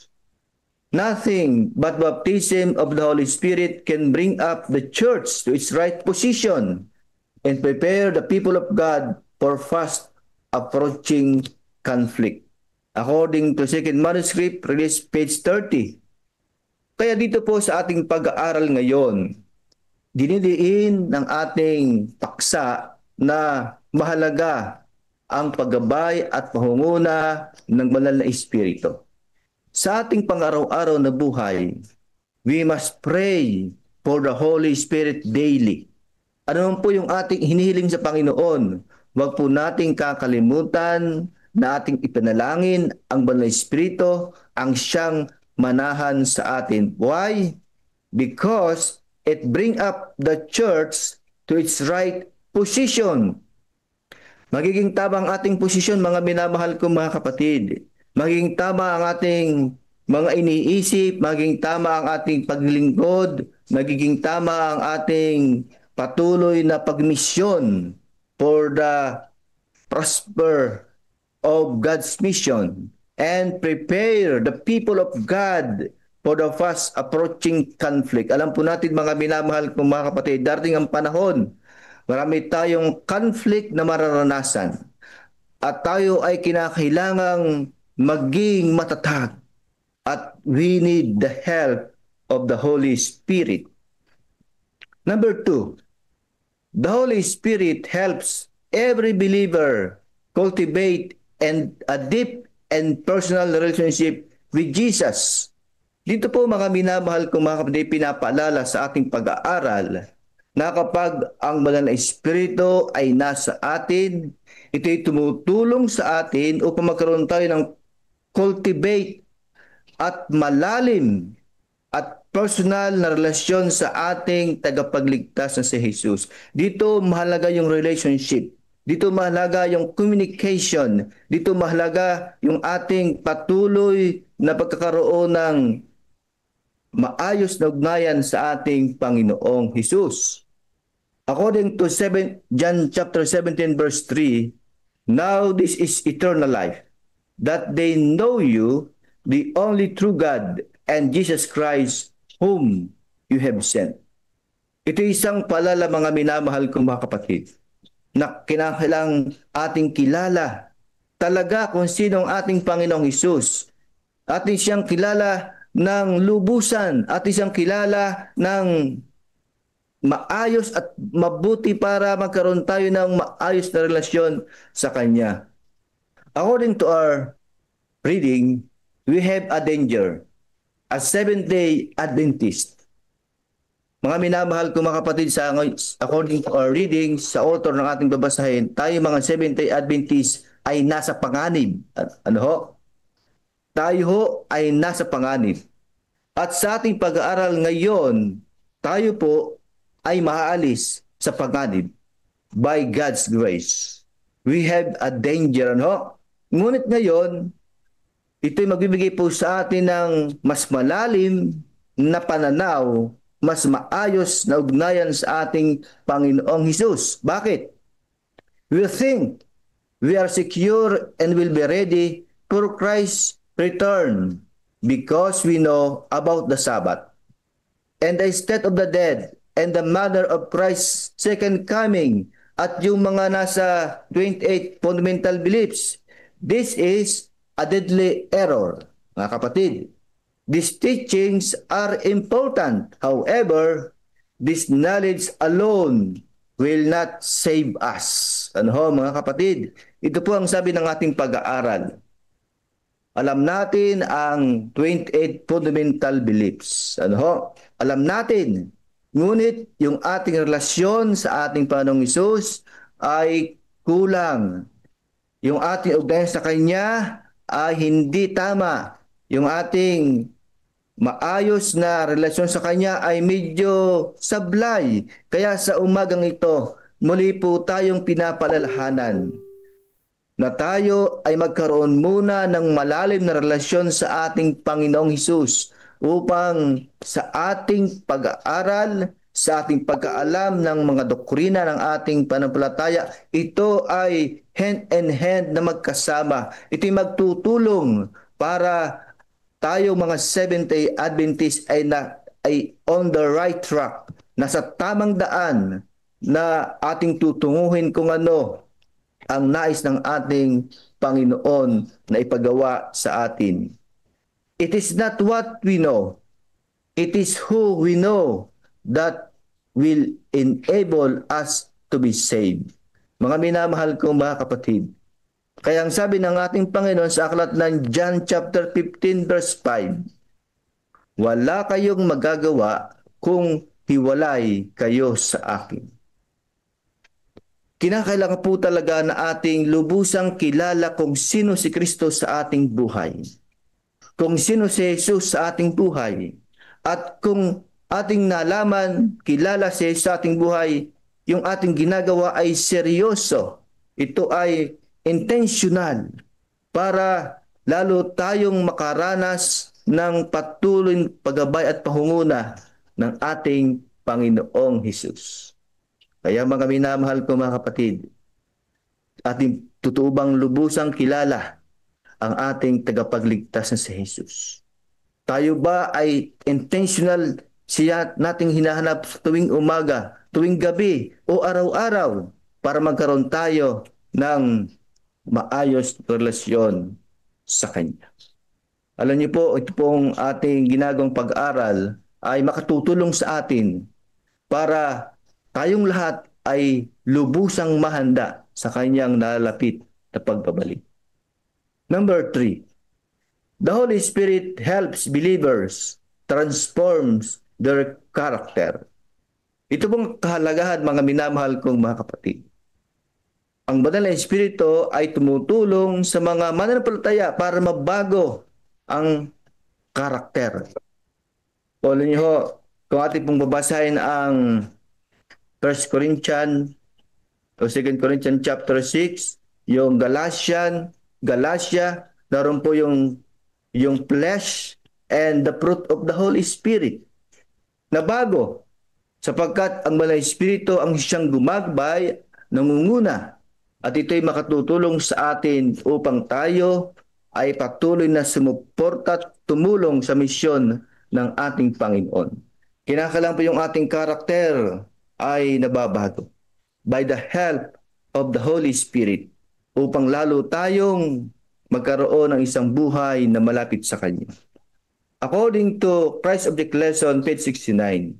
Nothing but baptism of the Holy Spirit can bring up the church to its right position and prepare the people of God for fast approaching conflict. According to second manuscript, released page 30. Kaya dito po sa ating pag-aaral ngayon, dinidiin ng ating paksa na mahalaga ang paggabay at pangunguna ng Banal na Espiritu. Sa ating pang-araw-araw na buhay, we must pray for the Holy Spirit daily. Ano naman po yung ating hinihiling sa Panginoon? Huwag po nating kakalimutan na ating ipanalangin ang Banal na Espiritu ang siyang manahan sa atin. Why? Because it bring up the church to its right position. Magiging tama ang ating posisyon, mga minamahal kong mga kapatid. Magiging tama ang ating mga iniisip, magiging tama ang ating paglilingkod, magiging tama ang ating patuloy na pagmisyon for the prosper of God's mission and prepare the people of God for the fast approaching conflict. Alam po natin mga minamahal kong mga kapatid, darating ang panahon, marami tayong conflict na mararanasan at tayo ay kinakailangang maging matatag at we need the help of the Holy Spirit. Number 2, the Holy Spirit helps every believer cultivate a deep and personal relationship with Jesus. Dito po mga minamahal kong mga kapatid, pinapaalala sa ating pag-aaral na kapag ang Banal na Espiritu ay nasa atin, ito'y tumutulong sa atin upang magkaroon tayo ng cultivate at malalim at personal na relasyon sa ating tagapagligtas na si Jesus. Dito mahalaga yung relationship. Dito mahalaga yung communication. Dito mahalaga yung ating patuloy na pagkakaroon ng maayos na ugnayan sa ating Panginoong Hesus. According to John chapter 17 verse 3, now this is eternal life, that they know you, the only true God, and Jesus Christ, whom you have sent. Ito isang paalala mga minamahal kong mga kapatid, na kinakailangang ating kilala talaga kung sino ang ating Panginoong Hesus. Ating siyang kilala ng lubusan, ating siyang kilala ng maayos at mabuti para magkaroon tayo ng maayos na relasyon sa Kanya. According to our reading, we have a danger. As Seventh-day Adventist, mga minamahal ko mga kapatid, according to our reading, sa author ng ating babasahin, tayo mga Seventh-day Adventist ay nasa panganib. Ano ho? Tayo ho ay nasa panganib. At sa ating pag-aaral ngayon, tayo po ay maaalis sa panganib by God's grace. We have a danger, ano? Ngunit ngayon, ito'y magbibigay po sa atin ng mas malalim na pananaw, mas maayos na ugnayan sa ating Panginoong Hesus. Bakit? We think we are secure and will be ready for Christ's return because we know about the Sabbath and the state of the dead and the manner of Christ's second coming at yung mga nasa 28 fundamental beliefs. This is a deadly error, mga kapatid. These teachings are important. However, this knowledge alone will not save us. Ano ho, mga kapatid? Ito po ang sabi ng ating pag-aaral. Alam natin ang 28 fundamental beliefs. Ano ho? Alam natin. Ngunit yung ating relasyon sa ating Panginoong Hesus ay kulang. Yung ating ugnayan sa Kanya ay hindi tama. Yung ating maayos na relasyon sa Kanya ay medyo sablay. Kaya sa umagang ito, muli po tayong pinapalalahanan na tayo ay magkaroon muna ng malalim na relasyon sa ating Panginoong Hesus upang sa ating pag-aaral, sa ating pagkaalam ng mga doktrina ng ating pananampalataya, ito ay hand in hand na magkasama. Ito'y magtutulong para tayo mga Seventh-day Adventists ay on the right track, nasa tamang daan na ating tutunguhin kung ano ang nais ng ating Panginoon na ipagawa sa atin. It is not what we know. It is who we know that will enable us to be saved. Mga minamahal kong mga kapatid, kaya ang sabi ng ating Panginoon sa aklat ng John chapter 15 verse 5, wala kayong magagawa kung hiwalay kayo sa akin. Kinakailangan po talaga na ating lubusang kilala kung sino si Kristo sa ating buhay. Kung sino si Jesus sa ating buhay. At kung ating nalaman, kilala si Jesus sa ating buhay, yung ating ginagawa ay seryoso. Ito ay intentional para lalo tayong makaranas ng patuloy paggabay at pangunguna ng ating Panginoong Hesus. Kaya mga minamahal ko mga kapatid, ating totoo bang lubusang kilala ang ating tagapagligtas na si Jesus? Tayo ba ay intentional siya nating hinahanap tuwing umaga, tuwing gabi o araw-araw para magkaroon tayo ng maayos na relasyon sa Kanya? Alam niyo po, ito pong ating ginagawang pag-aral ay makatutulong sa atin para tayong lahat ay lubusang mahanda sa Kanyang nalalapit na pagbabalik. Number 3, the Holy Spirit helps believers, transforms their character. Ito pong kahalagahan mga minamahal kong mga kapatid. Ang banal na Espiritu ay tumutulong sa mga mananampalataya para mabago ang karakter. O alam niyo, kung ating pong babasahin ang 1 Corinthians o 2 Corinthians chapter 6, yung Galatia, naroon po yung flesh and the fruit of the Holy Spirit na bago, sapagkat ang Banal na Espiritu ang siyang gumagabay, nangunguna, at ito'y makatutulong sa atin upang tayo ay patuloy na sumuporta at tumulong sa misyon ng ating Panginoon. Kinakailangan po yung ating karakter ay nababago by the help of the Holy Spirit upang lalo tayong magkaroon ng isang buhay na malapit sa Kanya. According to Christ Object Lesson, page 69,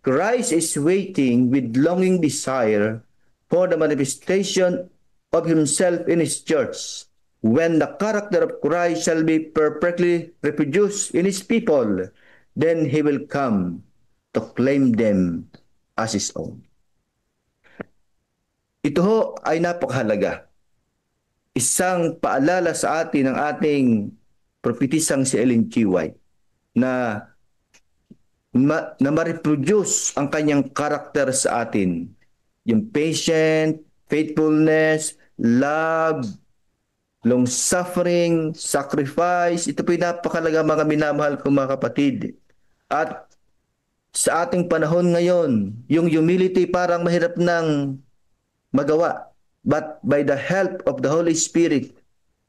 Christ is waiting with longing desire for the manifestation of Himself in His church. When the character of Christ shall be perfectly reproduced in His people, then He will come to claim them as His own. Ito ho ay napakahalaga. Isang paalala sa atin ng ating prophetisang si Ellen G. White na ma-reproduce ang kanyang karakter sa atin. Yung patient, faithfulness, love, long-suffering, sacrifice. Ito po'y napakalaga mga minamahal kong mga kapatid. At sa ating panahon ngayon, yung humility parang mahirap nang magawa. But by the help of the Holy Spirit,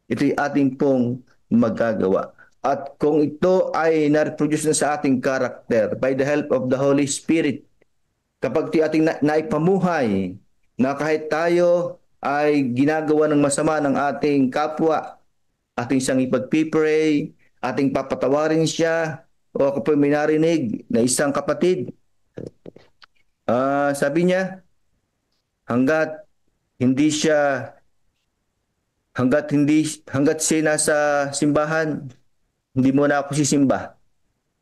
ito'y ating pong magagawa. At kung ito ay na-reproduce na sa ating karakter, by the help of the Holy Spirit, kapag ito ating naipamuhay, na kahit tayo ay ginagawa ng masama ng ating kapwa, ating siyang ipagpipray, Ating papatawarin siya. O ako po may narinig na isang kapatid. Sabi niya, hanggat hindi siya hanggat siya nasa simbahan, hindi mo na ako sisimba.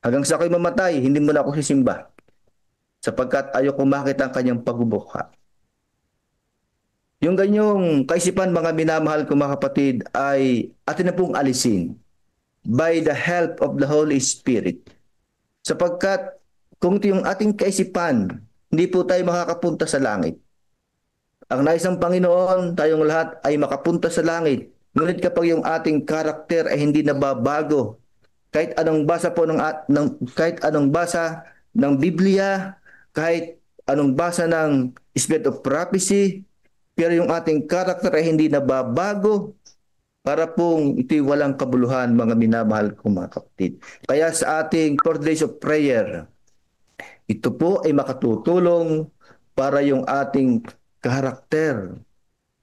Hanggang sa ako'y mamatay, hindi mo na ako sisimba. Sapagkat ayoko makita ang kanyang pagbubukha. Yung ganyong kaisipan, mga minamahal ko mga kapatid, ay atin na pong alisin by the help of the Holy Spirit. Sapagkat kung ito yung ating kaisipan, hindi po tayo makakapunta sa langit. Ang nais ng Panginoon, tayong lahat ay makapunta sa langit. Ngunit kapag yung ating karakter ay hindi nababago, kahit anong basa po kahit anong basa ng Biblia, kahit anong basa ng Spirit of Prophecy, pero yung ating karakter ay hindi nababago, para pong ito'y walang kabuluhan, mga minamahal kong mga kapatid. Kaya sa ating 4 days of prayer, ito po ay makatutulong para yung ating karakter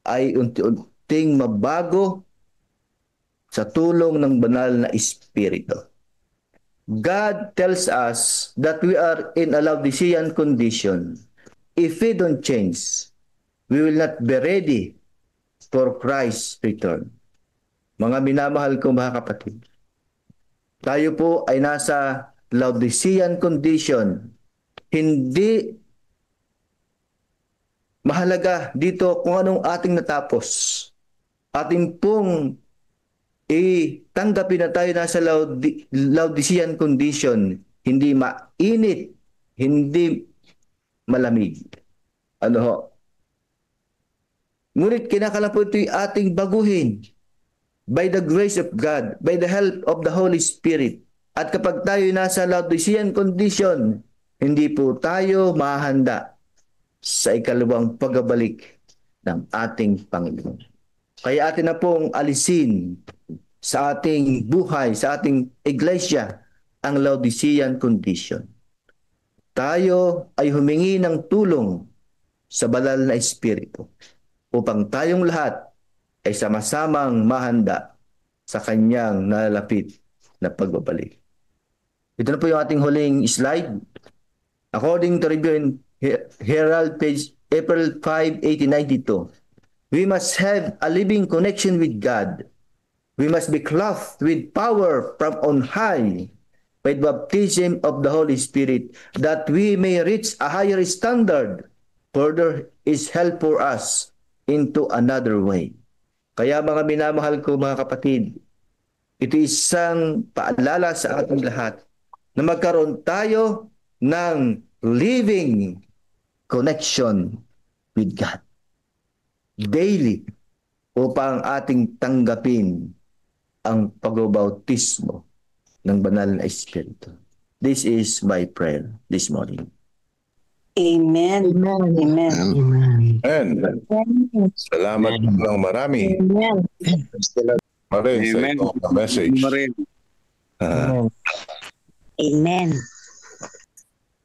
ay unti-unting mabago sa tulong ng banal na Espiritu. God tells us that we are in a Laodicean condition. If we don't change, we will not be ready for Christ's return. Mga minamahal ko mga kapatid, tayo po ay nasa Laodicean condition. Hindi mahalaga dito kung anong ating natapos. Ating pong tanggapin na tayo nasa Laodicean condition. Hindi mainit, hindi malamig. Ano ho? Ngunit kinakailangan po ito'y ating baguhin by the grace of God, by the help of the Holy Spirit. At kapag tayo nasa Laodicean condition, hindi po tayo mahanda sa ikalawang pagbabalik ng ating Panginoon. Kaya atin na pong alisin sa ating buhay, sa ating iglesia, ang Laodicean condition. Tayo ay humingi ng tulong sa banal na Espiritu upang tayong lahat ay sama-samang mahanda sa kanyang nalalapit na pagbabalik. Ito na po yung ating huling slide. According to Review and Herald, page April 5, 1892, we must have a living connection with God. We must be clothed with power from on high by the baptism of the Holy Spirit, that we may reach a higher standard. Further is help for us into another way. Kaya mga minamahal ko mga kapatid, ito isang paalala sa ating lahat na magkaroon tayo ng living connection with God daily upang ating tanggapin ang pagbabautismo ng banal na Espiritu. This is my prayer this morning. Amen. Amen. Amen. Salamat ng marami. Amen. Marin, sa itong message. Amen.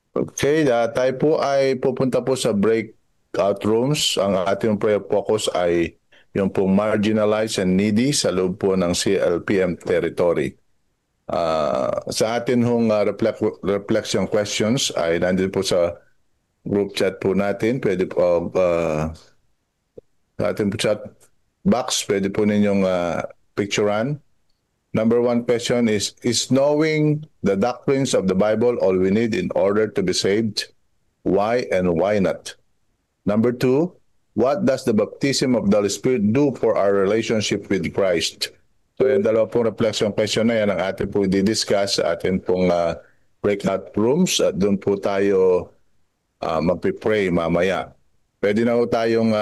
Okay, tayo po ay pupunta po sa breakout rooms. Ang ating prayer focus ay yung pong marginalized and needy sa loob po ng CLPM territory. Sa atin hong reflection questions ay nandito po sa group chat po natin. Pwede po sa ating chat box, pwede po ninyong picturean. Number 1 question is knowing the doctrines of the Bible all we need in order to be saved? Why and why not? Number 2, what does the baptism of the Holy Spirit do for our relationship with Christ? So yung dalawa pong reflection question na yan ang atin po i-discuss sa atin pong breakout rooms at doon po tayo magpipray mamaya. Pwede na po tayong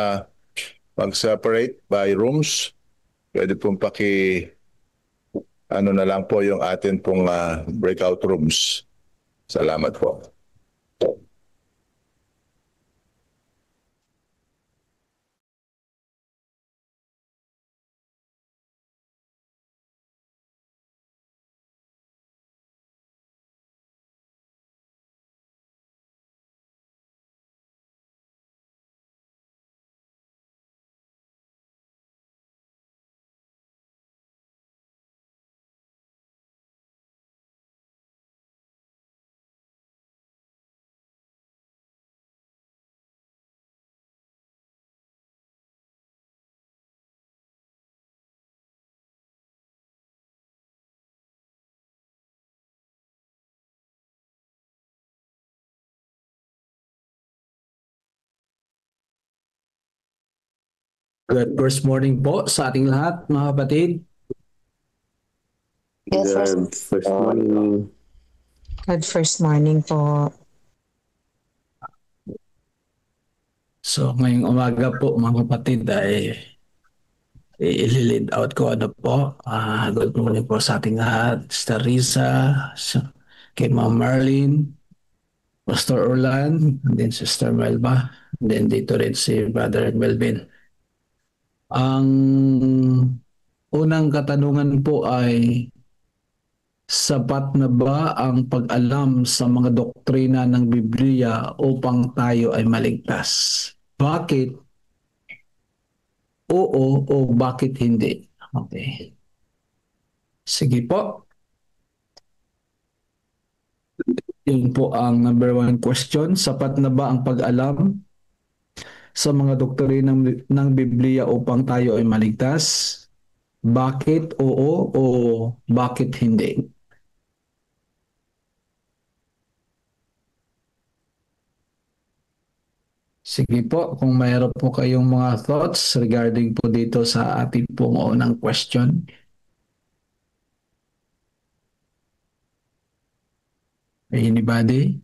mag-separate by rooms. Pwede pong ano na lang po yung atin pong breakout rooms. Salamat po. Good first morning po sa ating lahat, mga kapatid. Good first morning. Good first morning po. So ngayong umaga po, mga kapatid, ay i-lead out ko ano po. Good morning po sa ating lahat. Sister Risa, kay Ma'am Marlene, Pastor Orlan, and then Sister Melba, and then dito rin si Brother Melvin. Ang unang katanungan po ay, sapat na ba ang pag-alam sa mga doktrina ng Biblia upang tayo ay maligtas? Bakit? Oo o bakit hindi? Okay. Sige po. Yun po ang number 1 question. Sapat na ba ang pag-alam sa mga doktrina ng Biblia upang tayo ay maligtas? Bakit oo o bakit hindi? Sige po, kung mayroon po kayong mga thoughts regarding po dito sa ating pong unang question. Anybody?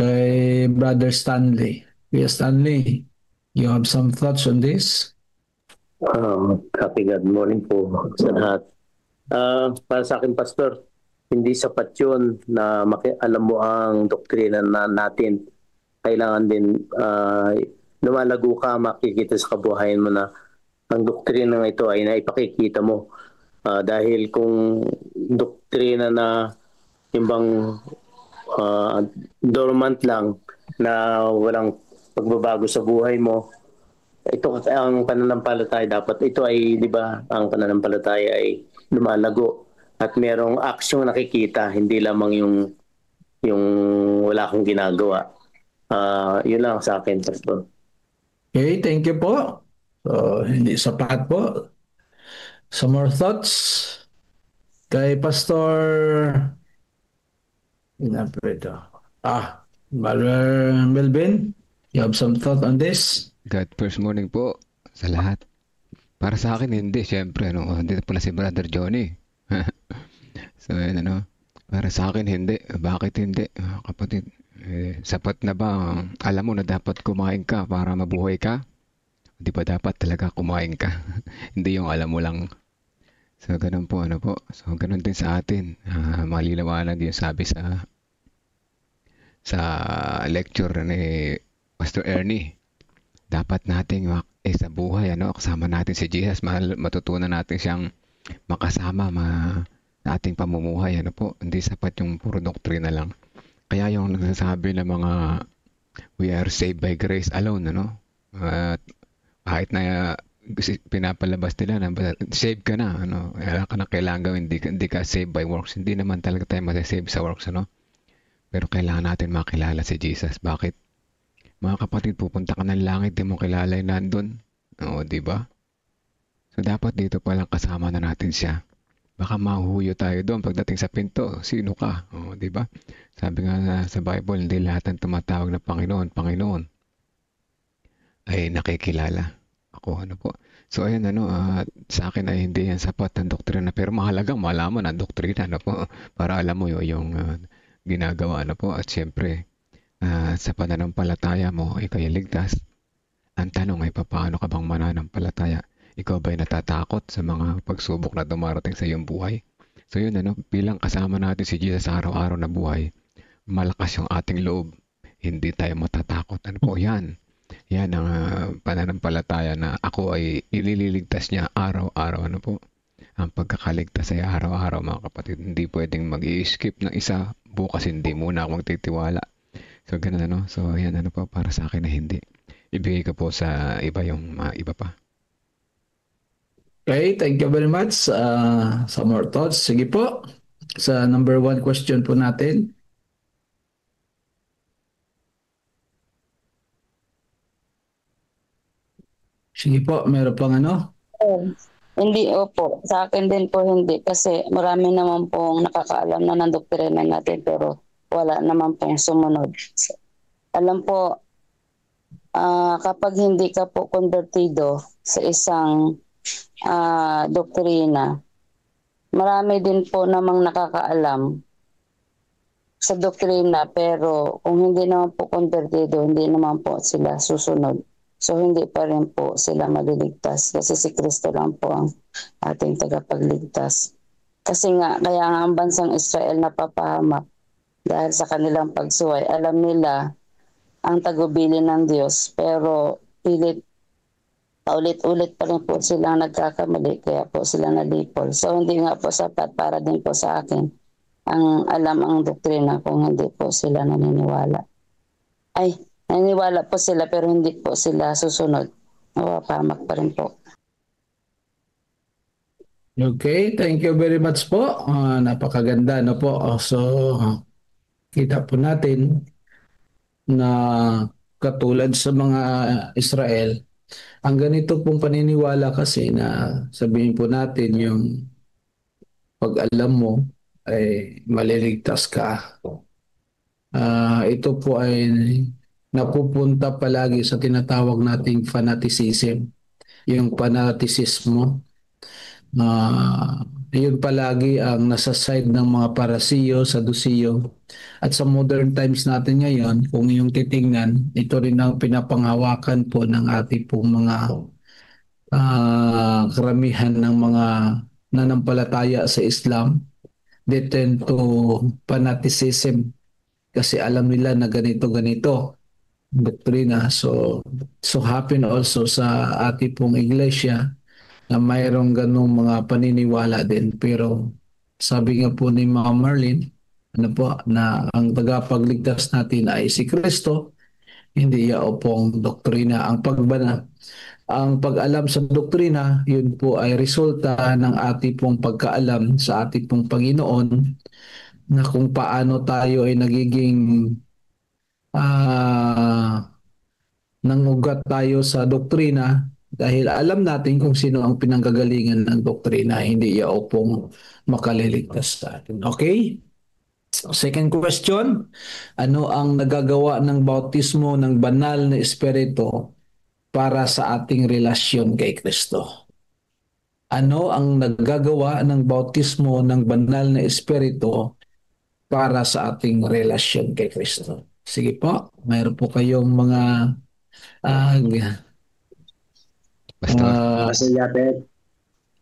Kay Brother Stanley. Kuya Stanley, you have some thoughts on this? Happy good morning po sa lahat. Para sa akin, Pastor, hindi sapat yun na alam mo ang doktrina natin. Kailangan din lumalago ka, makikita sa kabuhayan mo na ang doktrina ito ay naipakikita mo. Dahil kung doktrina na yung dormant lang na walang pagbabago sa buhay mo, ito ang pananampalataya dapat. Ito ay, di ba, ang pananampalataya ay lumalago at merong aksyong nakikita, hindi lamang yung wala kang ginagawa. Yun lang sa akin, Pastor. Okay, thank you po. So, hindi sapat po. Some more thoughts? Kay Pastor... Brother Melvin, you have some thought on this? God, first morning po sa lahat. Para sa akin, hindi. Siyempre, dito pala si Brother Johnny. So, yun, para sa akin, hindi. Bakit hindi, kapatid? Sapat na ba? Alam mo na dapat kumain ka para mabuhay ka? Di ba dapat talaga kumain ka? Hindi yung alam mo lang. So, ganun po, po. So, ganun din sa atin. Maliliwanag yung sabi sa lecture ni Pastor Ernie. Dapat nating sa buhay, kasama natin si Jesus. Matutunan natin siyang makasama sa ating pamumuhay. Po. Hindi sapat yung puro doktrina lang. Kaya yung nagsasabi ng mga we are saved by grace alone, kahit na pinapalabas nila na save ka na, wala ka na kailangan gawin, hindi ka saved by works. Hindi naman talaga tayo masasave sa works, pero kailangan natin makilala si Jesus. Bakit? Mga kapatid, pupunta ka ng langit, di mo kilala yung nandun. Di ba? So dapat dito palang kasama na natin siya. Baka mahuhuyo tayo doon pagdating sa pinto. Sino ka? Di ba? Sabi nga sa Bible, hindi lahat ng tumatawag na Panginoon ay nakikilala. Ako, po. So, ayan, sa akin ay hindi yan sapat ang doktrina. Pero mahalagang malaman ang doktrina, po. Para alam mo yung ginagawa, po. At syempre, sa pananampalataya mo, ikaw ay ligtas. Ang tanong ay, paano ka bang mananampalataya? Ikaw ba'y natatakot sa mga pagsubok na dumarating sa iyong buhay? So yun, bilang kasama natin si Jesus sa araw-araw na buhay, malakas yung ating loob. Hindi tayo matatakot. Ano po yan? Yan ang pananampalataya na ako ay ilililigtas niya araw-araw. Po? Ang pagkakaligtas ay araw-araw, mga kapatid. Hindi pwedeng mag-i-skip ng isa, bukas hindi muna ako magtitiwala. So ganun, So yan, po, para sa akin na hindi. Ibigay ko po sa iba yung iba pa. Okay, thank you very much. Some more thoughts. Sige po. Sa number 1 question po natin. Sige po, meron pang Hindi, opo. Sa akin din po hindi. Kasi marami naman pong nakakaalam na ng doktrina natin pero wala naman pong sumunod. Alam po, kapag hindi ka po konbertido sa isang doktrina, marami din po namang nakakaalam sa doktrina, pero kung hindi naman po konbertido, hindi naman po sila susunod. So hindi pa rin po sila maliligtas kasi si Kristo lang po ang ating tagapagligtas. Kasi nga, kaya nga ang bansang Israel napapahamak dahil sa kanilang pagsuway. Alam nila ang tagubilin ng Diyos, pero paulit-ulit pa rin po silang nagkakamali, kaya po sila nalipol. So hindi nga po sapat para din po sa akin ang alam ang doktrina kung hindi po sila naniniwala. Naniniwala po sila pero hindi po sila susunod. Napapahamak pa rin po. Okay, thank you very much po. Napakaganda na po. So, kita po natin na katulad sa mga Israel, ang ganito pong paniniwala kasi na sabihin po natin yung pag alam mo ay maliligtas ka. Ito po ay napupunta palagi sa tinatawag nating fanaticism. Yung fanatisismo. Yun palagi ang nasa side ng mga Parasiyo, Sadusiyo. At sa modern times natin ngayon, kung yung titingnan, ito rin ang pinapanghawakan po ng ating pong mga karamihan ng mga nanampalataya sa Islam. They tend to fanaticism kasi alam nila na ganito doktrina. So happen also sa ating pong iglesia na mayroong ganong mga paniniwala din. Pero sabi nga po ni Ma'am Marlene, na ang tagapagligtas natin ay si Kristo, hindi yao pong doktrina. Ang pag-alam sa doktrina, yun po ay resulta ng ating pong pagkaalam sa ating pong Panginoon na kung paano tayo ay nagiging nangugat tayo sa doktrina dahil alam natin kung sino ang pinanggagalingan ng doktrina, hindi yao pong makaliligtas sa atin. Okay? Second question, ano ang nagagawa ng bautismo ng banal na espiritu para sa ating relasyon kay Kristo? Ano ang nagagawa ng bautismo ng banal na espiritu para sa ating relasyon kay Kristo? Sige po, mayroon po kayong mga Pastor Japet.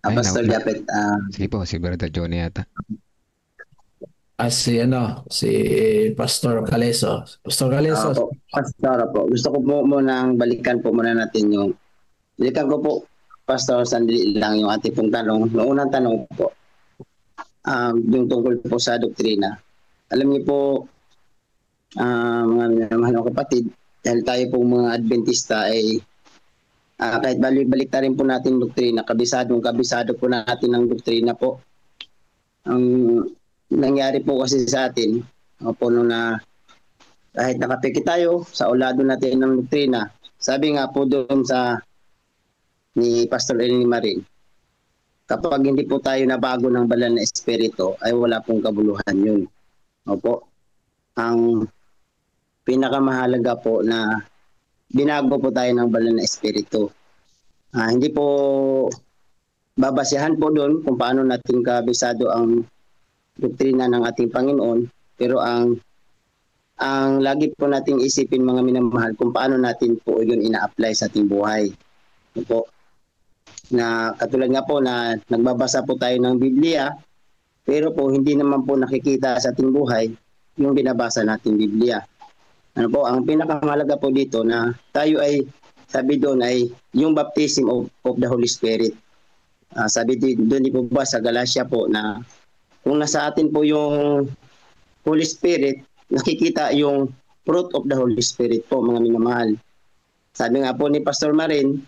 Pastor Japet. Sige po, si Brother Johnny yata. Si Pastor Caleso. Pastor Caleso. Pastor po. Gusto ko po munang balikan po muna natin balikan ko po, Pastor, sandali lang yung ating pong tanong. Noong unang tanong po, yung tungkol po sa doktrina. Alam niyo po, mga mahal kapatid, dahil tayo pong mga Adventista ay kahit balik rin po natin doktrina, kabisado po natin ng doktrina po. Ang nangyari po kasi sa atin, na kahit nakapikit tayo sa ulado natin ng doktrina, sabi nga po doon ni Pastor Ernie Marin, kapag hindi po tayo nabago ng banal na espiritu, ay wala pong kabuluhan yun. Opo. Ang pinakamahalaga po na binago po tayo ng banal na espiritu. Hindi po babasihan po doon kung paano natin kabisado ang doktrina ng ating Panginoon, pero ang lagi po nating isipin, mga minamahal, kung paano natin po yun ina-apply sa ating buhay. Po. Na katulad nga po na nagbabasa po tayo ng Biblia, pero po hindi naman po nakikita sa ating buhay yung binabasa nating Biblia. Ang pinakamahalaga po dito na tayo ay, sabi doon ay yung baptism of the Holy Spirit. Sabi doon po ba sa Galatia po na kung nasa atin po yung Holy Spirit, nakikita yung fruit of the Holy Spirit po, mga minamahal. Sabi nga po ni Pastor Marin,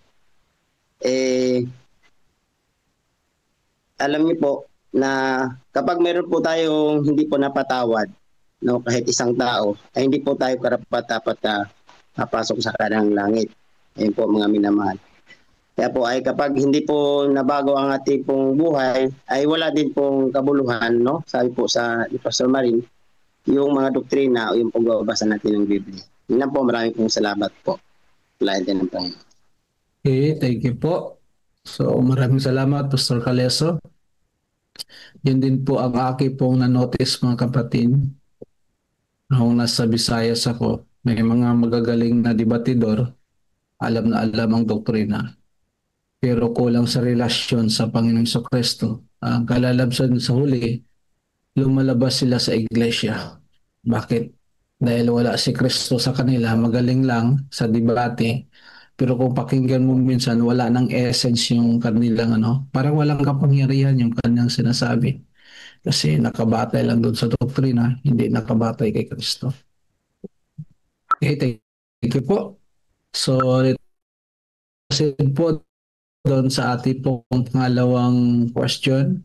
alam niyo po na kapag meron po tayong hindi po napatawad, kahit isang tao, ay hindi po tayo karapat-dapat na napasok sa kanang langit. Ayun po, mga minamahal. Kaya po ay kapag hindi po nabago ang ating pong buhay, ay wala din pong kabuluhan, no? Sabi po ni Pastor Marin, yung mga doktrina o yung pagbabasa natin ng Biblia. Yun lang po, maraming pong salamat po. pagpalain din ng Panginoon. Okay, thank you po. So maraming salamat, Pastor Caleso. Yun din po ang aking pong na-notice mga kapatid. Noong nasa Visayas ako, may mga magagaling na debatidor, alam na alam ang doktrina. Pero kulang sa relasyon sa Panginoong Kristo. Ang kalalabsan sa huli, lumalabas sila sa iglesia. Bakit? Dahil wala si Kristo sa kanila, magaling lang sa debate. Pero kung pakinggan mo minsan, wala ng essence yung kanilang parang walang kapangyarihan yung kanyang sinasabi. Kasi nakabatay lang doon sa doktrina, hindi nakabatay kay Kristo. Okay, thank you po. So, kasi po doon sa ating pong pangalawang question.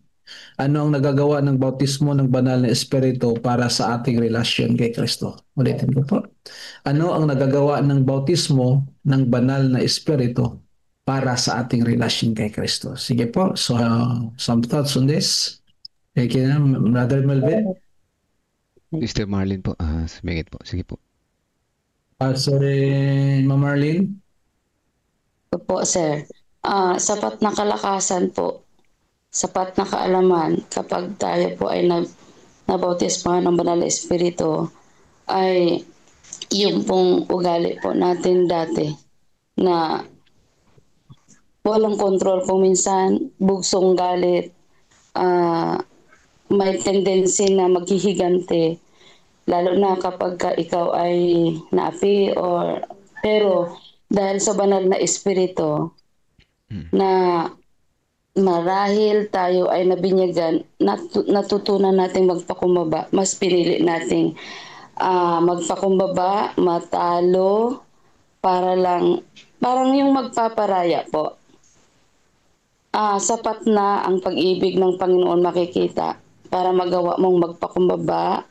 Ano ang nagagawa ng bautismo ng banal na espiritu para sa ating relasyon kay Kristo? Ulitin ko po. Ano ang nagagawa ng bautismo ng banal na espiritu para sa ating relasyon kay Kristo? Sige po. So, some thoughts on this? Thank you, Brother Melvin. Sister Marlene po. Sumingit po. Sige po. Sorry, Ma'am Marlene. Po, sir. Sapat na kalakasan po, sapat na kaalaman kapag tayo po ay nabautismahan ng banal na espiritu, ay yung pong ugali po natin dati na walang kontrol po minsan, bugsong galit, may tendency na maghihigante, lalo na kapag ikaw ay naapi pero dahil sa banal na espiritu na marahil tayo ay nabinyagan, natutunan nating magpakumbaba, mas pinili nating magpakumbaba, matalo, parang yung magpaparaya po. Sapat na ang pag-ibig ng Panginoon makikita para magawa mong magpakumbaba,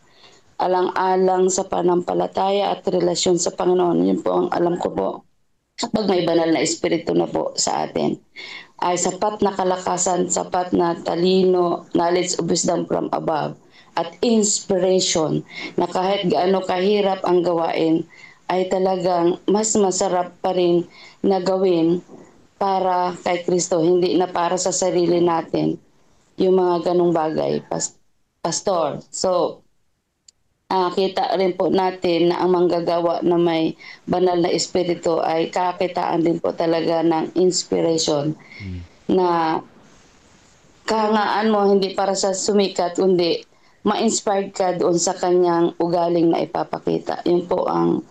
alang-alang sa panampalataya at relasyon sa Panginoon. Yun po ang alam ko po. Kapag may banal na espiritu na po sa atin, ay sapat na kalakasan, sapat na talino, knowledge of wisdom from above, at inspiration na kahit gaano kahirap ang gawain, ay talagang mas masarap pa rin na gawin para kay Kristo, hindi na para sa sarili natin, yung mga ganong bagay, Pastor. So, kita rin po natin na ang manggagawa na may banal na espiritu ay kakitaan din po talaga ng inspiration na kahangaan mo hindi para sa sumikat kundi ma-inspired ka doon sa kanyang ugaling na ipapakita. Yun po ang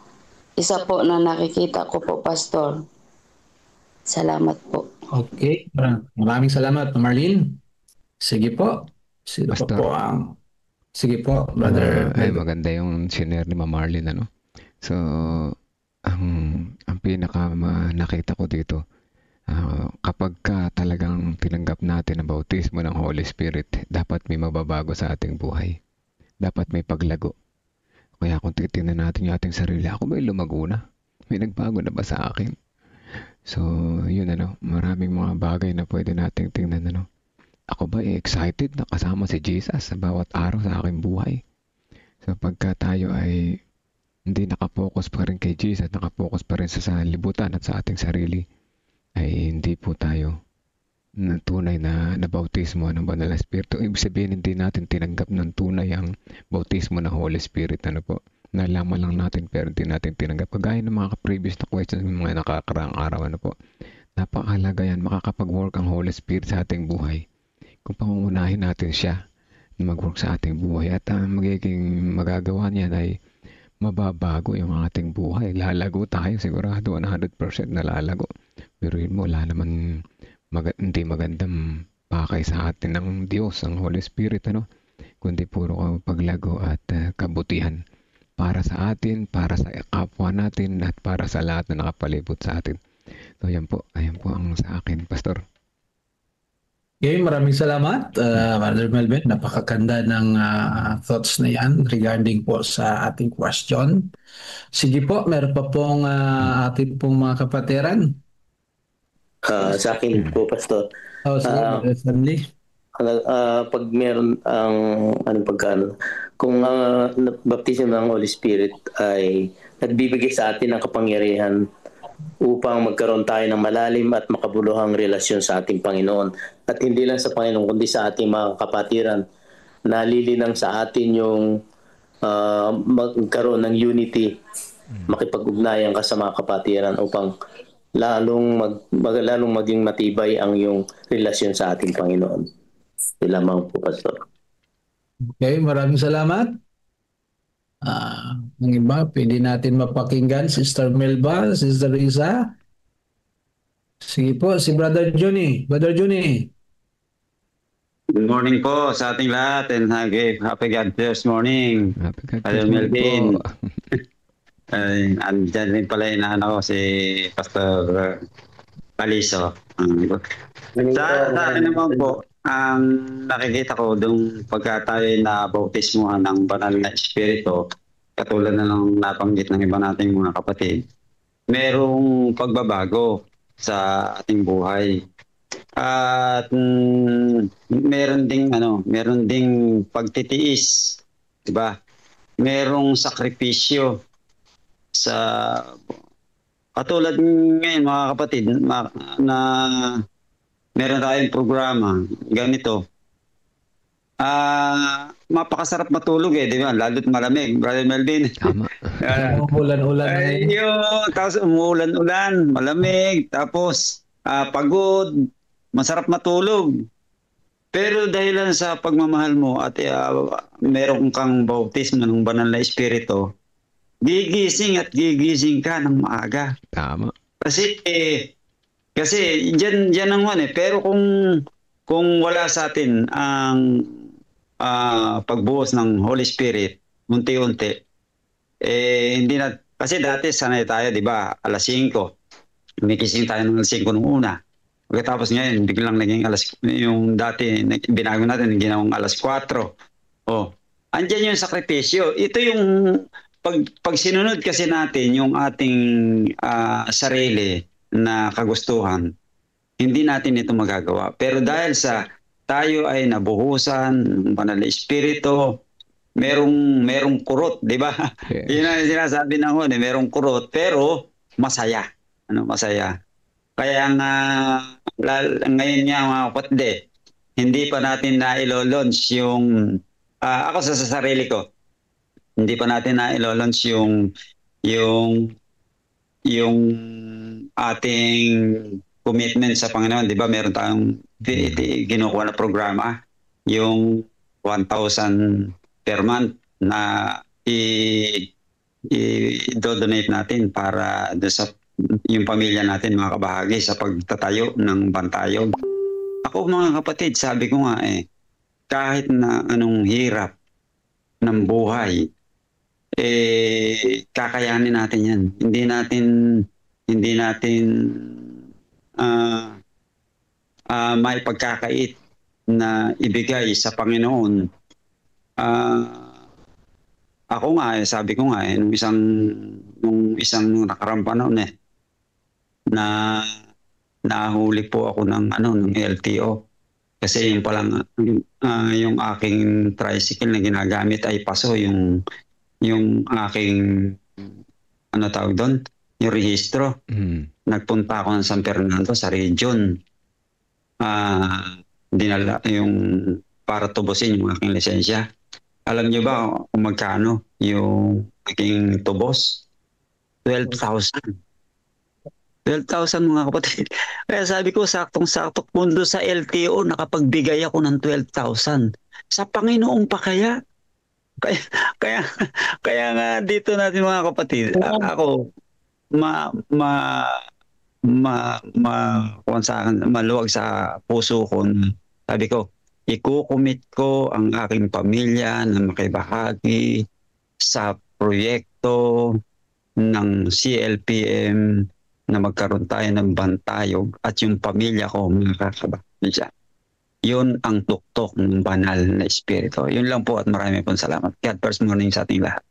isa po na nakikita ko po, Pastor. Salamat po. Okay, maraming salamat, Marlene. Sige po. Sino po ang... Sige po, Brother. Maganda yung shinare ni Ma'am Marlene, So, ang pinaka nakita ko dito, kapag talagang tinanggap natin ang bautismo ng Holy Spirit, dapat may mababago sa ating buhay. Dapat may paglago. Kaya kung titingnan natin yung ating sarili, ako may lumago na? May nagbago na ba sa akin? So, yun maraming mga bagay na pwede nating tingnan, Ako ba excited na kasama si Jesus sa bawat araw sa aking buhay? So pagka tayo ay hindi nakapokus pa rin kay Jesus, nakapokus pa rin sa libutan at sa ating sarili, ay hindi po tayo tunay na bautismo ng Banal na Espiritu. Ibig sabihin, hindi natin tinanggap ng tunay ang bautismo ng Holy Spirit. Nalaman lang natin pero hindi natin tinanggap. Kagaya ng mga previous na questions, mga nakakaraang araw, napakahalaga yan, makakapag-work ang Holy Spirit sa ating buhay. Kung pangungunahin natin siya na mag-work sa ating buhay at magiging magagawa niyan ay mababago yung ating buhay. Lalago tayo, sigurado 100% na lalago. Pero yun mo, wala naman hindi magandang pakay sa atin ng Diyos, ang Holy Spirit, kundi puro paglago at kabutihan para sa atin, para sa kapwa natin at para sa lahat na nakapalibot sa atin. So ayan po ang sa akin, Pastor. Okay, maraming salamat, Brother Melvin. Napakaganda ng thoughts na yan regarding po sa ating question. Sige po, meron pa pong ating pong mga kapatiran. Sa akin po, Pastor. Sige, pag meron kung baptism ng Holy Spirit ay nagbibigay sa atin ng kapangyarihan upang magkaroon tayo ng malalim at makabuluhang relasyon sa ating Panginoon. At hindi lang sa Panginoon, kundi sa ating mga kapatiran. Nalilinang sa atin yung magkaroon ng unity, makipag-ugnayan ka sa mga kapatiran upang lalong maging matibay ang iyong relasyon sa ating Panginoon. Ito lamang po, Pastor. Okay, maraming salamat. Ang iba, pwede natin mapakinggan. Sister Melba, Sister Risa. Sige po, si Brother Johnny. Brother Johnny. Good morning po sa ating lahat and happy God bless morning. Brother Melvin. Andyan rin pala inaano ko si Pastor Paliso. Sa akin naman po, ang nakikita ko doon pagka tayo na bautismuhan ng banal na espiritu, katulad na ng nabanggit ng iba nating mga kapatid, merong pagbabago sa ating buhay. At meron ding pagtitiis, 'di ba? Merong sakripisyo sa katulad ngayon mga kapatid na meron tayong programa ganito. Mapakasarap matulog di ba? Lalo't malamig, Brother Melvin. Tama. Umuulan-ulan. Tapos umuulan-ulan, malamig, tapos pagod, masarap matulog. Pero dahil sa pagmamahal mo at meron kang bautismo ng banal na espiritu, gigising ka ng maaga. Tama. Kasi diyan ang pero kung wala sa atin ang pagbuhos ng Holy Spirit unti-unti, hindi na, kasi dati sanay tayo, di ba, alas 5. Umigising tayo ng alas 5 nung una. Pagkatapos ngayon, biglang naging yung dati, binago natin, ginawang alas 4. Andyan yung sakripisyo. Ito yung, pag sinunod kasi natin yung ating sarili na kagustuhan, hindi natin ito magagawa. Pero dahil sa tayo ay nabuhusan ng banal na espiritu, merong kurot, di ba? Yes. Yun ang sinasabi ng merong kurot, pero masaya. Masaya. Kaya ngayon nga mga kapatid, hindi pa natin na-ilo-launch yung, ako sa sarili ko, hindi pa natin na-ilo-launch yung ating commitment sa Panginoon. Di ba meron tayong ginukuha na programa, yung 1,000 per month na i-donate natin para sa yung pamilya natin, mga kabahagi, sa pagtatayo ng bantayan. Ako mga kapatid, sabi ko nga kahit na anong hirap ng buhay, kakayanin natin yan. Hindi natin may pagkakait na ibigay sa Panginoon. Ako nga, sabi ko nga, nung isang nakarang panahon na nahuli po ako ng LTO. Kasi yung palang yung aking tricycle na ginagamit ay paso yung aking tawag doon, yung rehistro. Nagpunta ako ng San Fernando sa region. Dinala yung para tubusin yung aking lisensya. Alam niyo ba kung magkano yung aking tubos? 12,000. 12,000 mga kapatid. Kaya sabi ko, saktong-sakto mundo sa LTO, nakapagbigay ako ng 12,000. Sa Panginoong pa kaya? Kaya nga dito natin mga kapatid, ako, maluwag sa puso ko. Sabi ko, ikukumit ko ang aking pamilya na makibahagi sa proyekto ng CLPM na magkaroon tayo ng bantayog at yung pamilya ko makakabahagi. Yun ang tuktok ng banal na espiritu. Yun lang po at marami pong salamat. God first morning sa ating lahat.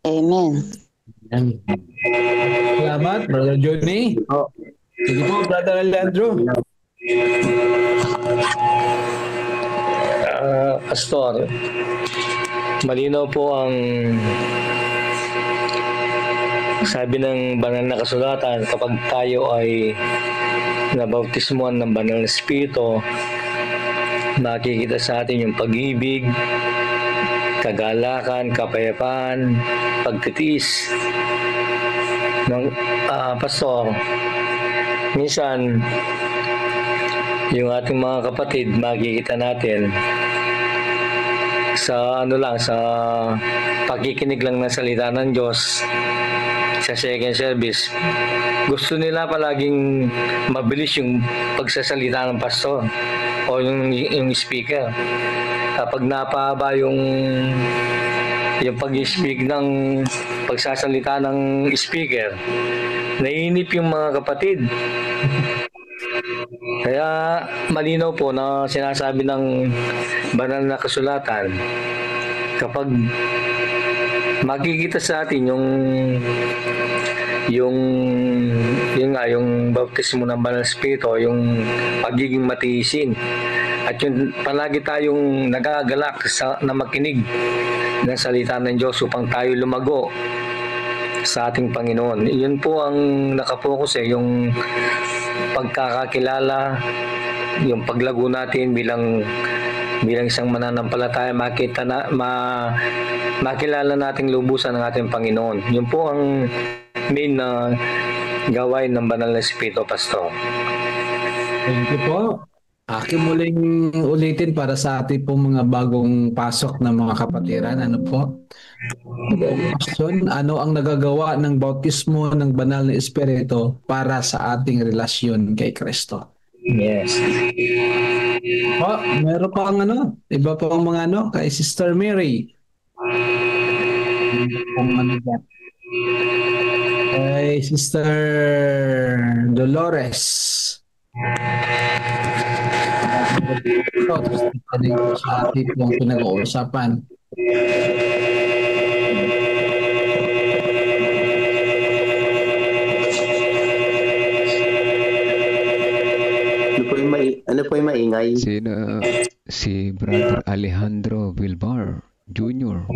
Amen. Salamat, Brother Johnny. Sige po, Brother Alejandro. Pastor, malinaw po ang Sabi ng banal na kasulatan, kapag tayo ay nabautismuhan ng banal na Espiritu, makikita sa atin yung pag-ibig, kagalakan, kapayapaan, pagtitiis. Pastor, minsan yung ating mga kapatid makikita natin sa sa pakikinig lang ng salita ng Diyos sa second service. Gusto nila palaging mabilis yung pagsasalita ng pastor o yung speaker. Kapag napahaba yung pag-speak ng pagsasalita ng speaker, naiinip yung mga kapatid. Kaya malinaw po na sinasabi ng banal na kasulatan, kapag makikita sa atin yung baptismo ng banal na Espiritu, yung pagiging matiisin, at yung palagi tayong nagagalak na makinig ng salita ng Diyos upang tayo lumago sa ating Panginoon. Yun po ang nakapokus yung pagkakakilala, yung paglago natin bilang isang mananampalataya, makilala nating lubusan ng ating Panginoon. Yun po ang main na gawain ng banal na Espiritu, Pastor. Thank you po. Aking muling ulitin para sa ating pong mga bagong pasok na mga kapatiran. Ano po? Question, ano ang nagagawa ng bautismo ng banal na Espiritu para sa ating relasyon kay Kristo? Yes. Meron pa ang iba pa ang mga kay Sister Mary. Kay Sister Dolores. Sa ating pong pinag-uusapan. Ano po yung maingay? Si Brother Alejandro Vilbar Jr.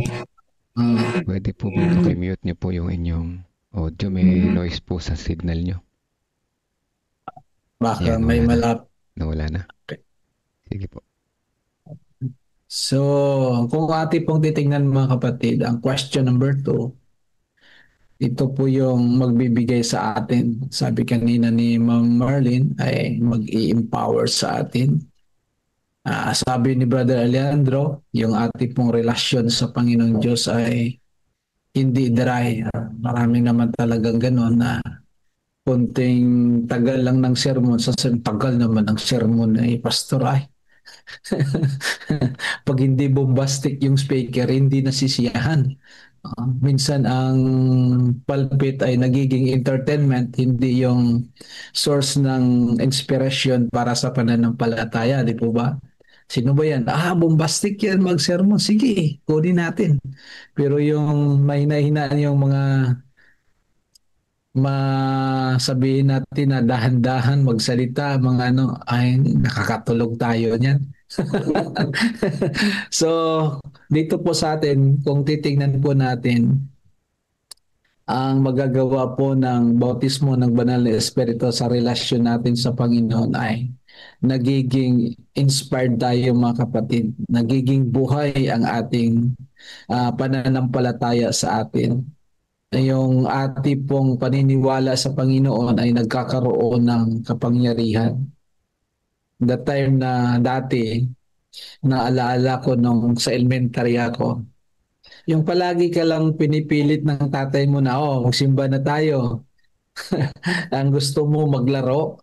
Pwede po ba i-mute niyo po yung inyong audio? May noise po sa signal niyo. Baka may malap. Nawala na. Okay. Sige po. So, kung ating pong titingnan mga kapatid, ang question number 2, ito po yung magbibigay sa atin. Sabi kanina ni Ma'am Marlene ay mag-i-empower sa atin. Sabi ni Brother Alejandro, yung ating pong relasyon sa Panginoong Diyos ay hindi dry. Maraming naman talagang gano'n na konting tagal lang ng sermon. Sa tagal naman ng sermon ay pastor ay. Pag hindi bombastic yung speaker, hindi nasisiyahan. Minsan ang pulpit ay nagiging entertainment, hindi yung source ng inspiration para sa pananampalataya, di po ba? Sino ba yan? Bombastic yan mag-sermon. Sige, kunin natin. Pero yung mahina-hinaan yung mga masabihin natin na dahan-dahan magsalita, mga ay nakakatulog tayo niyan. So, dito po sa atin, kung titingnan po natin, ang magagawa po ng bautismo ng banal na Espiritu sa relasyon natin sa Panginoon ay nagiging inspired tayo mga kapatid. Nagiging buhay ang ating pananampalataya sa atin. Yung ating pong paniniwala sa Panginoon ay nagkakaroon ng kapangyarihan. The time na dati, naalaala ko nung sa elementary ako, yung palagi ka lang pinipilit ng tatay mo na, magsimba na tayo. Ang gusto mo maglaro.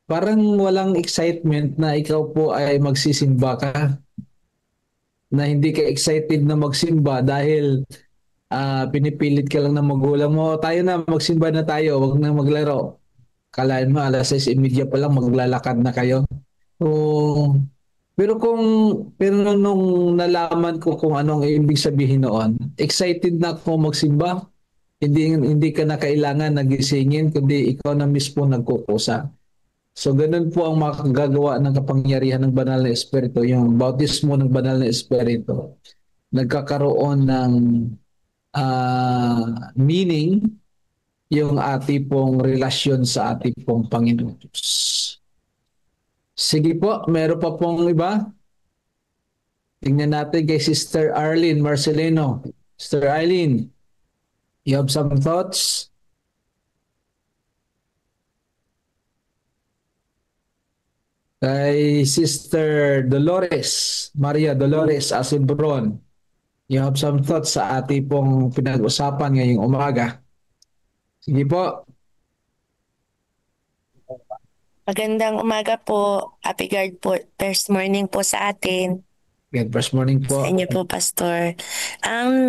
Parang walang excitement na ikaw po ay magsisimba ka. Na hindi ka excited na magsimba dahil pinipilit ka lang ng magulang mo, tayo na, magsimba na tayo, wag na maglaro. Kalain mo, 6:30 pa lang maglalakad na kayo. Pero nung nalaman ko kung anong ibig sabihin noon, excited na ako magsimba. Hindi ka na kailangan nagisingin, kundi ikaw na mismo nagkukusa. So ganun po ang makagagawa ng kapangyarihan ng banal na Espiritu, yung bautismo ng banal na Espiritu. Nagkakaroon ng meaning yung ating pong relasyon sa ating pong Panginoon Diyos. Sige po, meron pa pong iba? Tingnan natin kay Sister Arlene Marcelino. Sister Arlene, you have some thoughts? Kay Sister Dolores, Maria Dolores Asunbron, you have some thoughts sa ating pong pinag-usapan ngayong umaga. Sige po. Magandang umaga po. Happy God po. First morning po sa atin. Good first morning po. Sa inyo po, Pastor.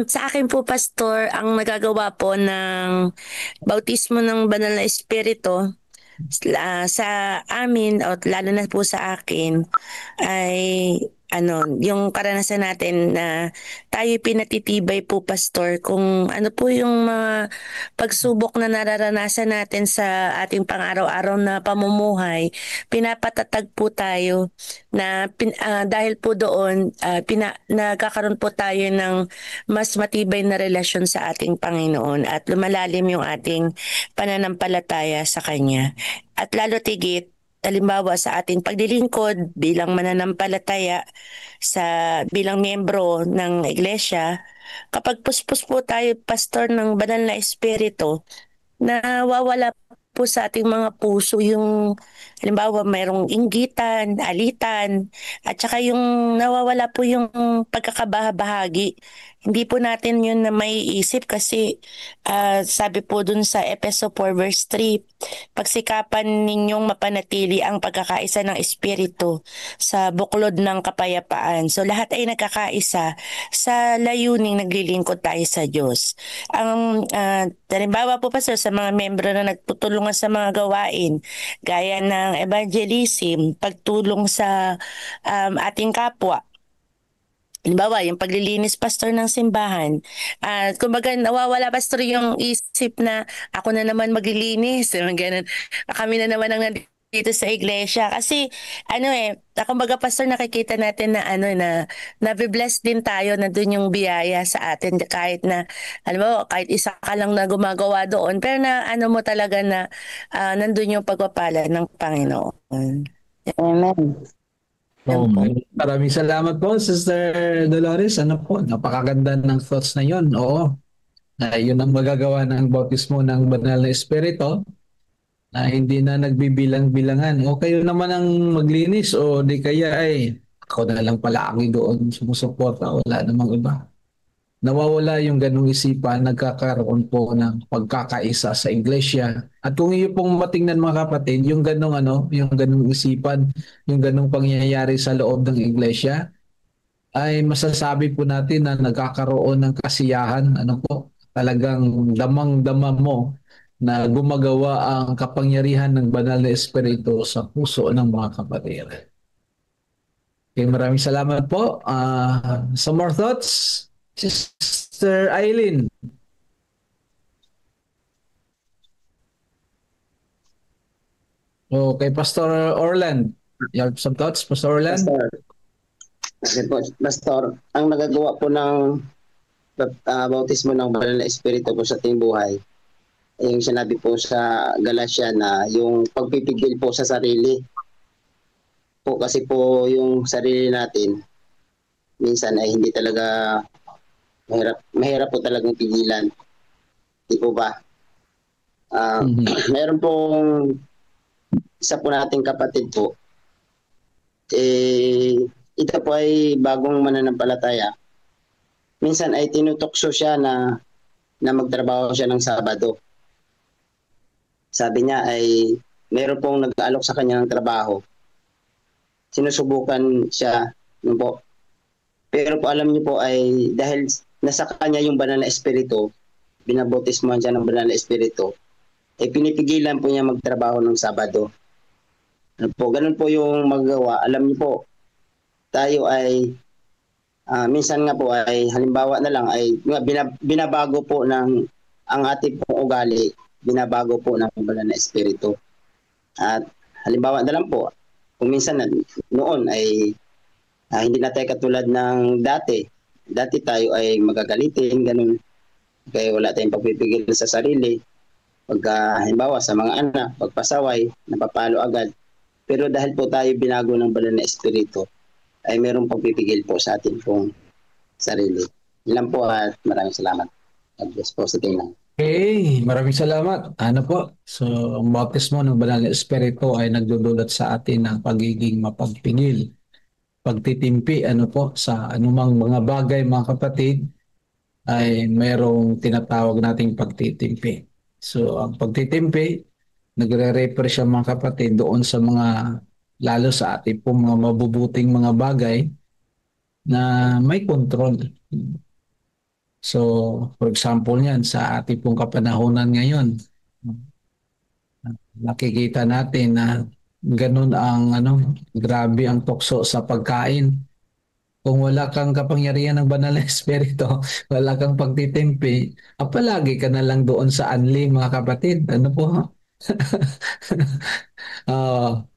Sa akin po, Pastor, ang nagagawa po ng bautismo ng Banal na Espiritu sa amin o lalo na po sa akin ay yung karanasan natin na tayo pinatitibay po, Pastor, kung ano po yung mga pagsubok na nararanasan natin sa ating pang-araw-araw na pamumuhay, pinapatatag po tayo na dahil po doon nagkakaroon po tayo ng mas matibay na relasyon sa ating Panginoon at lumalalim yung ating pananampalataya sa Kanya. At lalo tigit, halimbawa sa ating paglilingkod bilang mananampalataya bilang miyembro ng iglesia, kapag puspos po tayo, Pastor, ng Banal na Espiritu, nawawala po sa ating mga puso yung halimbawa mayroong inggitan, alitan, at saka yung nawawala po yung pagkakabahagi. Hindi po natin yun na maiisip kasi sabi po dun sa Efeso 4 verse 3, pagsikapan ninyong mapanatili ang pagkakaisa ng Espiritu sa buklod ng kapayapaan. So lahat ay nagkakaisa sa layuning naglilingkod tayo sa Diyos. Halimbawa po, Pastor, sa mga membro na nagtutulungan sa mga gawain, gaya ng evangelism, pagtulong sa ating kapwa. Halimbawa, yung paglilinis, Pastor, ng simbahan. Kumbaga, nawawala, Pastor, yung isip na ako na naman maglilinis. Ganun. Kami na naman ang nandito sa iglesia. Kasi, kumbaga, Pastor, nakikita natin na nabibless din tayo na dun yung biyaya sa atin. Kahit na, kahit isa ka lang na gumagawa doon. Pero na, mo talaga na nandun yung pagpapala ng Panginoon. Amen. Maraming salamat po, Sister Dolores. Napakaganda ng thoughts na yun. Oo. Yun ang magagawa ng bautismo ng Banal na Espiritu na hindi na nagbibilang-bilangan. O kayo naman ang maglinis o di kaya ako na lang pala ang doon sumusuporta. Wala namang iba. Nawawala yung ganung isipan, nagkakaroon po ng pagkakaisa sa iglesia. At kung iyo pong matingnan, mga kapatid, yung ganung yung ganung isipan, yung ganung pangyayari sa loob ng iglesia, ay masasabi po natin na nagkakaroon ng kasiyahan, talagang damang-dama mo na gumagawa ang kapangyarihan ng Banal na Espiritu sa puso ng mga kapatid. Okay, maraming salamat po. Some more thoughts? Sister Eileen. Okay, Pastor Orland. You have some thoughts, Pastor Orland? Pastor, ang nagagawa po ng bautismo ng Banal na Espiritu po sa ating buhay, yung sinabi po sa Galatia na yung pagpipigil po sa sarili. Po kasi po yung sarili natin, minsan ay hindi talaga mahirap po talagang pigilan. Di po ba? Meron pong isa po nating kapatid po. Ito po ay bagong mananampalataya. Minsan ay tinutokso siya na magtrabaho siya ng Sabado. Sabi niya ay meron pong nag-aalok sa kanya ng trabaho. Sinusubukan siya. Po. Pero po alam niyo po ay dahil nasa kanya yung Banal na Espiritu, binabautismohan siya ng Banal na Espiritu, pinipigilan po niya magtrabaho ng Sabado. Ganun po yung magagawa. Alam niyo po, tayo ay minsan nga po ay halimbawa na lang ay binabago po ng ang ating pong ugali, binabago po ng Banal na Espiritu. At halimbawa na lang po, kung minsan noon ay hindi na tayo katulad ng dati. Dati tayo ay magagalitin, ganun. Kaya wala tayong pagpipigil sa sarili. Pagka halimbawa sa mga anak, pagpasaway, napapalo agad. Pero dahil po tayo binago ng banal na espiritu, ay mayroong pagpipigil po sa atin pong sarili. Ilan po at maraming salamat. God bless po sa tingnan. Okay, maraming salamat. Ano po? So, ang bautismo ng banal na espiritu ay nagdudulot sa atin ng pagiging mapagpingil, pagtitimpi, ano po, sa anumang mga bagay, mga kapatid, ay mayroong tinatawag nating pagtitimpi. So, ang pagtitimpi, nagre-refer siya mga kapatid doon sa mga, lalo sa ating po mga mabubuting mga bagay na may control. So, for example yan, sa ating pong kapanahonan ngayon, nakikita natin na ganun ang grabe ang tukso sa pagkain. Kung wala kang kapangyarihan ng banal na espiritu, wala kang pagtitimpi, palagi ka na lang doon sa anli, mga kapatid. Ano po?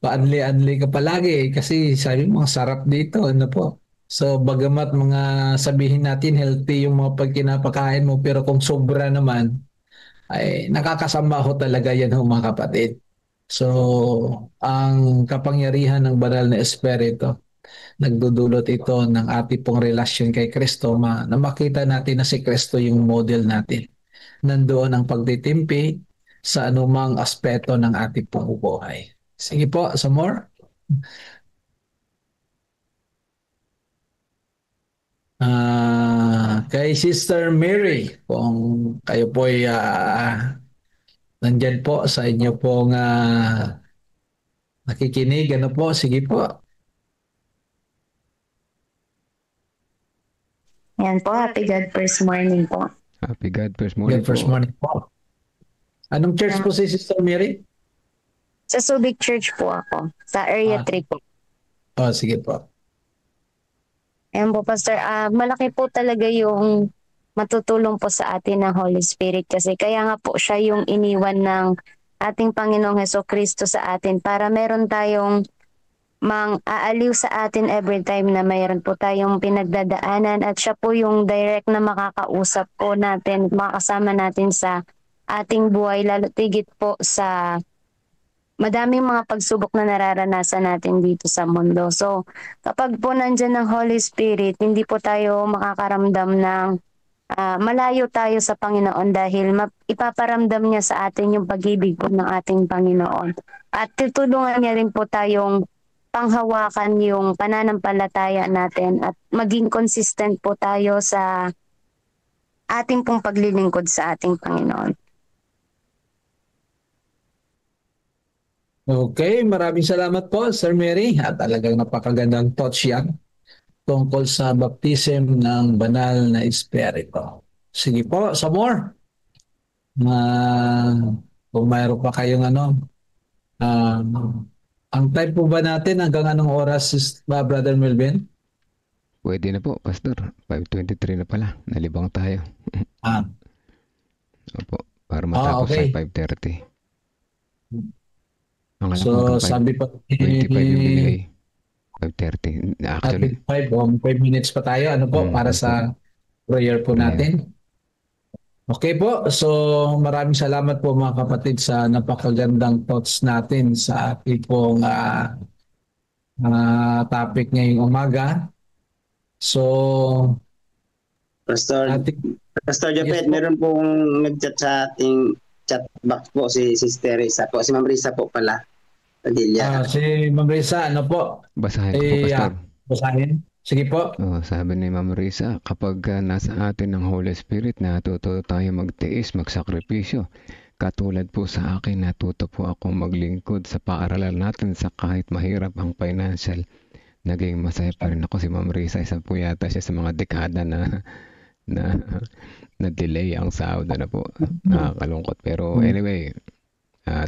Paanli-anli ka palagi kasi sabi mo, sarap dito. Ano po? So, bagamat mga sabihin natin healthy yung mga pagkinapakain mo, pero kung sobra naman, ay nakakasama ho talaga yan ho, mga kapatid. So, ang kapangyarihan ng banal na espiritu, nagdudulot ito ng ating pong relasyon kay Kristo na makita natin na si Kristo yung model natin. Nandoon ang pagtitimpi sa anumang aspeto ng ating pong buhay. Sige po, some more. Kay Sister Mary, kung kayo po ay nandyan po sa inyo pong nakikinig, ano po, sige po. Yan po, happy God first morning po. Happy God first morning First morning po. Anong church po si Sister Mary? Sa Subic Church po ako, sa Area 3 po. Sige po. Ayan po, Pastor. Malaki po talaga yung matutulong po sa atin ng Holy Spirit kasi kaya nga po siya yung iniwan ng ating Panginoong Hesukristo sa atin para meron tayong aaliw sa atin every time na mayroon po tayong pinagdadaanan at siya po yung direct na makakausap po natin, makakasama natin sa ating buhay, lalo tigit po sa madaming mga pagsubok na nararanasan natin dito sa mundo. So kapag po nandyan ng Holy Spirit, hindi po tayo makakaramdam ng malayo tayo sa Panginoon dahil ipaparamdam niya sa atin yung pag-ibig po ng ating Panginoon. At tutulungan niya rin po tayong panghawakan yung pananampalataya natin at maging consistent po tayo sa ating pong paglilingkod sa ating Panginoon. Okay, maraming salamat po, Sir Mary. At talagang napakagandang thoughts yan tungkol sa baptism ng banal na espiritu. Sige po, some more. Kung mayroon pa kayong ang time po ba natin hanggang anong oras, Brother Melvin? Pwede na po, Pastor. 5:23 na pala. Nalibang tayo. Opo, para matapos okay. sa 5:30. So, sabi pa 25 yung binigay. 5:30. Actually, 5 minutes pa tayo. Ano po, para sa prayer po natin. Okay po. So, maraming salamat po mga kapatid sa napakagandang thoughts natin sa ating pong topic ngayong umaga. So, Pastor Japet, yes, meron pong nag-chat sa ating chat box po si Sister Risa po. Si Ma'am Risa po pala. Padilla. Si Ma'am Risa, ano po? Basahin ko po, Pastor. Basahin. Sige po. Sabi ni Ma'am Risa, kapag nasa atin ng Holy Spirit, natuto tayo magtiis, magsakripisyo. Katulad po sa akin, natuto po ako maglingkod sa paaralan natin sa kahit mahirap ang financial. Naging masaya pa rin ako. Si Ma'am Risa, isa po yata siya sa mga dekada na delay ang sahod na po. Nakakalungkot. Pero anyway,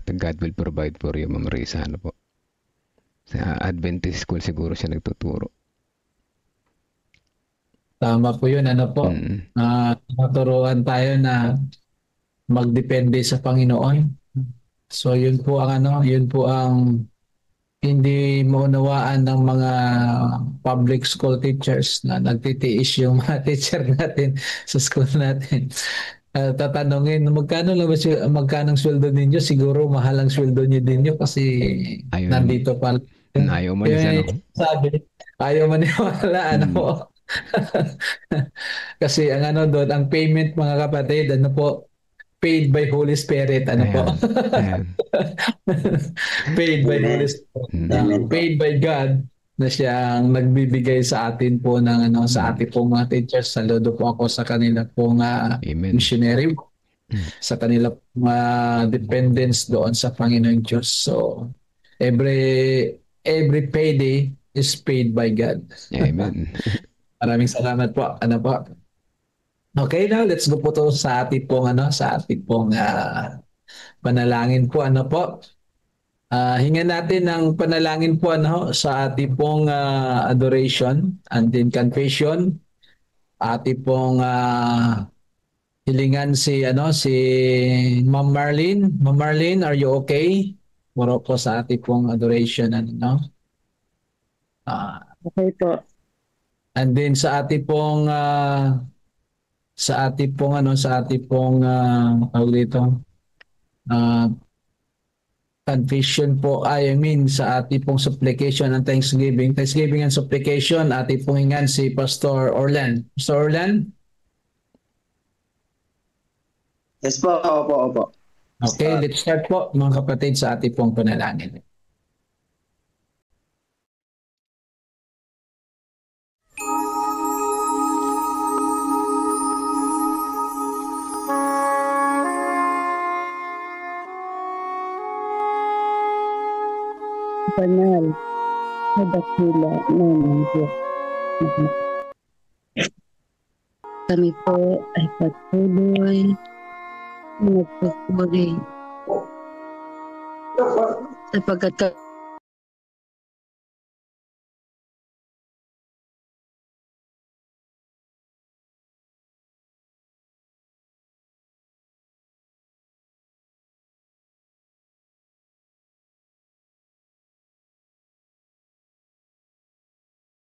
God will provide for you, Ma'am Risa. Ano po? Sa Adventist school siguro siya nagtuturo. Tama po yun. Ano po? Maturuan tayo na magdepende sa Panginoon. So yun po ang hindi maunawaan ng mga public school teachers na nagtitiis yung mga teacher natin sa school natin. tatanungin, magkano lang ba magkano ang sweldo ninyo? Siguro mahal ang sweldo niyo din kasi nandito pa. Ayaw manis, ano? Sabi, ayaw maniwala, ano po. Kasi ang ano doon, ang payment mga kapatid, ano po, paid by Holy Spirit, ano po. Paid by Holy Spirit. Paid by God na siyang nagbibigay sa atin po ng ano, sa ating pong mga teachers. Saludo po ako sa kanila pong missionary, sa kanila pong dependence doon sa Panginoon Diyos. So every payday is paid by God. Amen. Maraming salamat po. Ano po? Okay, now let's go po to sa ating pong panalangin po, ano po. Hingan natin ng panalangin po ano sa ating pong adoration and then confession. Ating pong hilingan si Ma'am Marlene. Ma'am Marlene, are you okay? Muro po sa ating pong adoration, ano? Okay po. And then sa ating pong tawag dito, confession po, I mean sa ating pong supplication and thanksgiving and supplication, ating pong hingan si Pastor Orlan. Pastor Orlan? Yes po, opo. Okay, let's start po mga kapatid sa ating pong panalangin. Banal na dakila namin Diyos. Kami po ay patuloy na nagpupuri sapagkat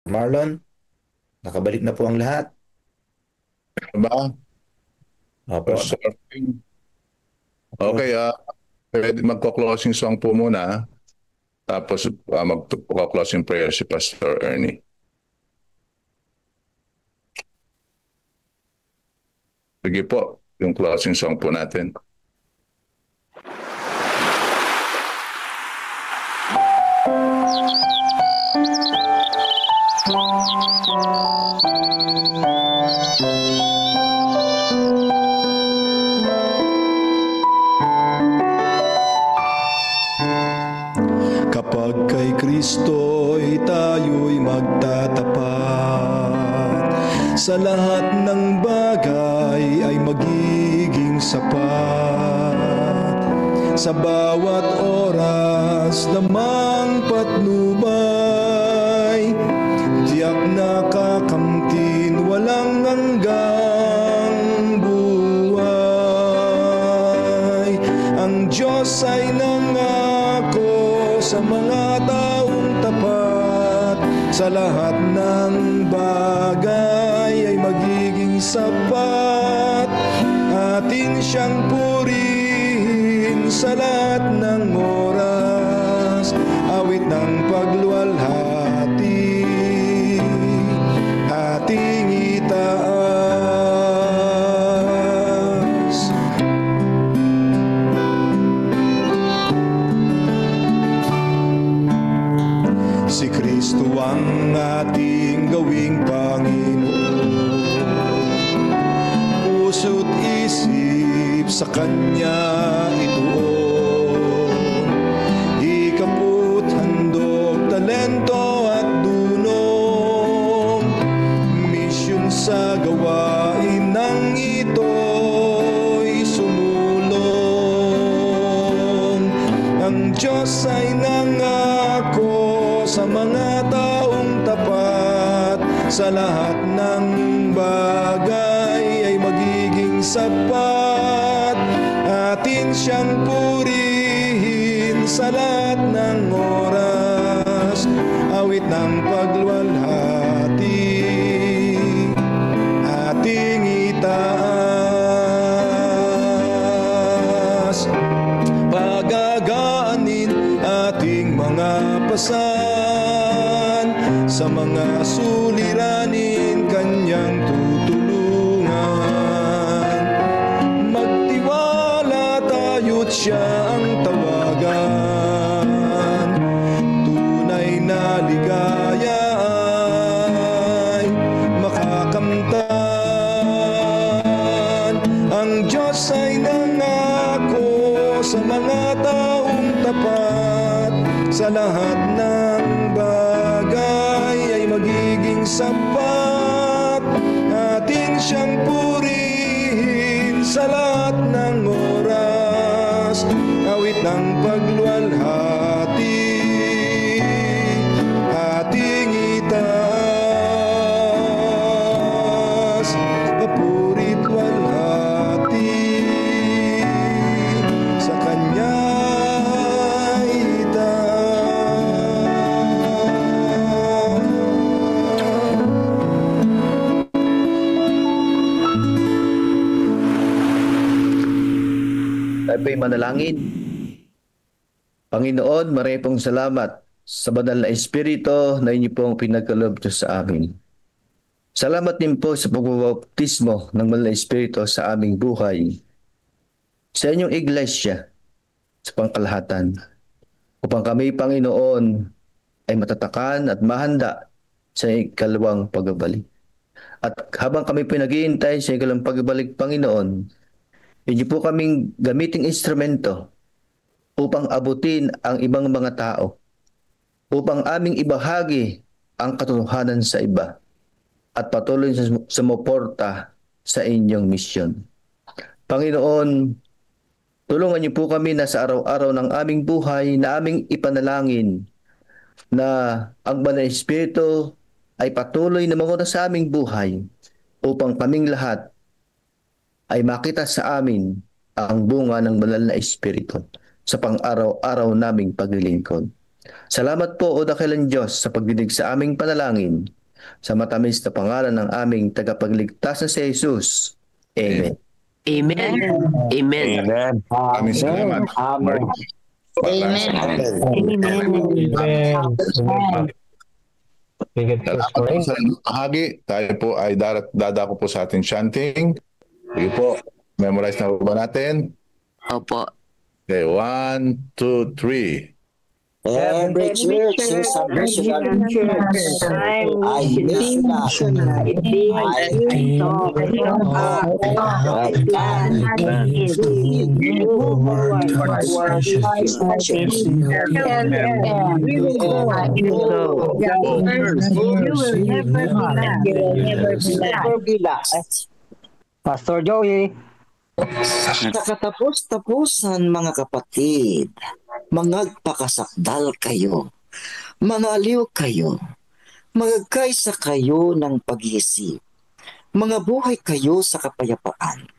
Marlon, nakabalik na po ang lahat. Ba? Okay, magko-closing song po muna. Tapos magko-closing prayer si Pastor Ernie. Sige po, yung closing song po natin. Kapag kay Kristo'y tayo'y magtatapat, sa lahat ng bagay ay magiging sapat. Sa bawat oras namang patnubay, tiyak nakakamtin walang hanggang buhay. Ang Diyos ay nangako sa mga taong tapat, sa lahat ng bagay ay magiging sapat. Atin siyang purihin sa lahat ng oras, awit ng pagluwalhati ating itaas. Si Kristo ang ating gawing Panginoon, puso't isip sa Kanya ituon. Ikaput, handog, talento at dunong, misyon sa gawain ng ito'y sumulong. Ang Diyos ay nangako sa mga taong tapat, sa lahat ng bagay ay magiging sapat. Atin siyang purihin sa lahat ng oras, awit ng pagluwalhati ating itaas. lampasan, sa mga suliranin kanyang tutulungan. Magtiwala tayo't siya ang tawagan, tunay na ligaya ay makakamtan. Ang Diyos ay nangako sa mga taong tapat, sa lahat ng bagay ay magiging sapat. Atin siyang purihin sa lahat ng oras, awit ng pagluwalhati ating itaas. Papuri't walhati sa Kanya Tayo po'y manalangin. Panginoon, marami pong salamat sa banal na Espiritu na inyo pong pinagkaloob sa amin. Salamat din po sa pagbabautismo ng banal na Espiritu sa aming buhay, sa inyong iglesia, sa pangkalahatan, upang kami, Panginoon, ay matatakan at mahanda sa ikalawang pagbabalik. At habang kami pinag-iintay sa ikalawang pagbabalik, Panginoon, inyo po kaming gamiting instrumento upang abutin ang ibang mga tao, upang aming ibahagi ang katotohanan sa iba, at patuloy sa sumuporta sa inyong misyon. Panginoon, tulungan niyo po kami na sa araw-araw ng aming buhay na aming ipanalangin na ang Banal na Espiritu ay patuloy na manguna sa aming buhay upang kaming lahat ay makita sa amin ang bunga ng Banal na Espiritu sa pang-araw-araw naming paglilingkod. Salamat po, o dakilang Diyos, sa pagdidig sa aming panalangin, sa matamis na pangalan ng aming tagapagligtas na si Jesus. Amen. Amen. Amen. Amen. Maraming salamat. Amen. Amen. Sa bahagi, tayo po ay dadako po sa ating chanting. Sige po, memorize na ba natin? Opo. Okay, 1, 2, 3. Every church is a missionary church. I missionary. Pastor Joey. Sa katapos-tapusan, mga kapatid, mangagpakasakdal kayo, mangaliw kayo, magagkaysa kayo ng pag-iisip, mga buhay kayo sa kapayapaan.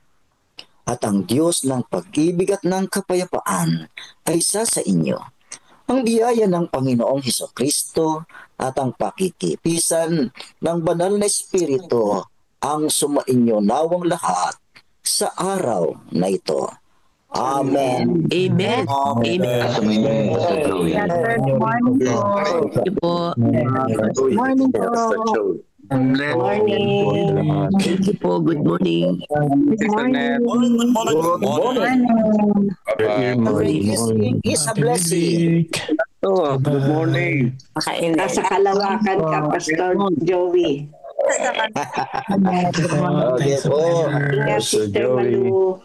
At ang Diyos ng pag-ibig at ng kapayapaan ay isa sa inyo. Ang biyaya ng Panginoong Hesukristo at ang pakikipisan ng Banal na Espiritu ang sumainyo nawang lahat sa araw na ito. Amen. Amen. Amen. Good morning po. Good morning po. Good morning. Thank you po. Good morning. Good morning. Good morning. Is a blessing. Good morning. Nasa Kalawakan ka, Pastor Joey. Okay po. Ingat, Sister Malu.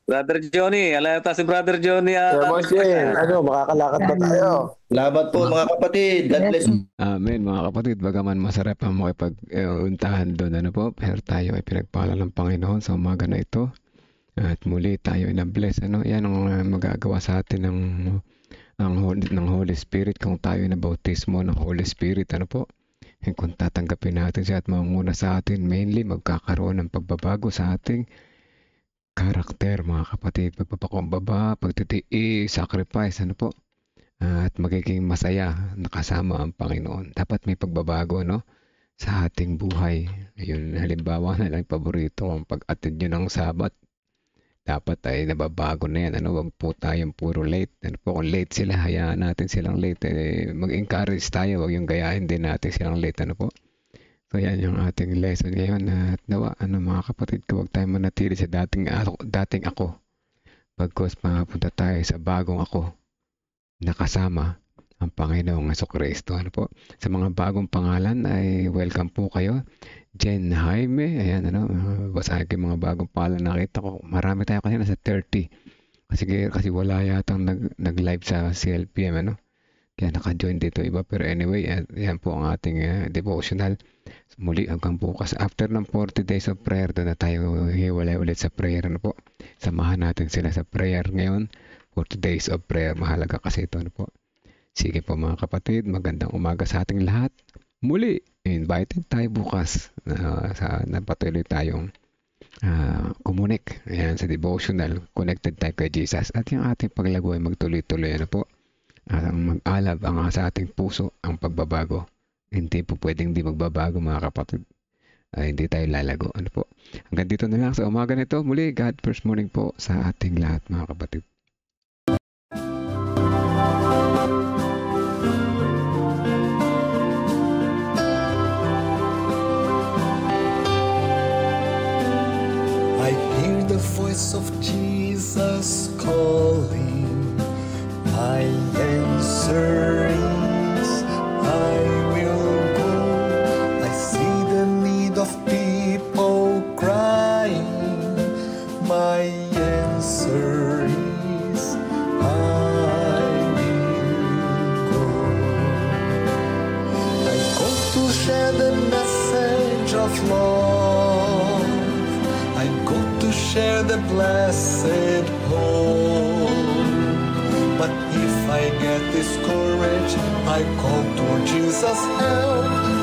Brother Johnny, alata si Brother Johnny. Makakalakad ba tayo? Salamat po, mga kapatid. God bless. Amen, mga kapatid. Bagaman masarap ang makipag-untahan doon, pero tayo ay pinagpala ng Panginoon sa umaga na ito. At muli tayo ay na-bless. Yan ang magagawa sa atin ng Holy Spirit kung tayo ay nabautismo ng Holy Spirit. Kung tatanggapin natin siya at manguna sa atin, mainly magkakaroon ng pagbabago sa ating karakter, mga kapatid. Pagpapakumbaba, pagtitiis, sacrifice, at magiging masaya nakasama ang Panginoon. Dapat may pagbabago, sa ating buhay. Ayun, halimbawa na lang paborito ang pag-attend nyo ng Sabat. dapat ay nababago na yan. Wag po tayong puro late. Kung late sila, hayaan natin silang late. Mag-encourage tayo, wag yung gayahin din natin silang late. So yan yung ating lesson ngayon. At nawa, mga kapatid ko, wag tayo manatili sa dating ako. Pagkos mapunta tayo sa bagong ako, nakasama ang Panginoong Jesucristo. Sa mga bagong pangalan ay welcome po kayo. Jen Jaime, ayan, basahin ko yung mga bagong pangalan. Nakita ko, marami tayo kanina sa 30. Kasi wala yatang nag-live sa CLPM, Kaya naka-join dito iba. Pero anyway, yan po ang ating devotional. Muli hanggang bukas. After ng 40 days of prayer, doon na tayo hiwalay ulit sa prayer. Samahan natin sila sa prayer ngayon. 40 days of prayer. Mahalaga kasi ito. Sige po mga kapatid, magandang umaga sa ating lahat. Muli, invited tayo bukas na patuloy tayong kumunik sa devotional. Connected tayo kay Jesus. At yung ating paglago ay magtuloy-tuloy ang mag-alab sa ating puso ang pagbabago. Hindi po pwedeng di magbabago mga kapatid. Hindi tayo lalago. Hanggang dito na lang sa umaga nito. Muli, God first morning po sa ating lahat mga kapatid. I hear the voice of Jesus calling. My answer is, I will go. I see the need of people crying. My answer is, I will go. I go to share the message of love. I go to share the blessed hope. But if I get discouraged, I call to Jesus' help.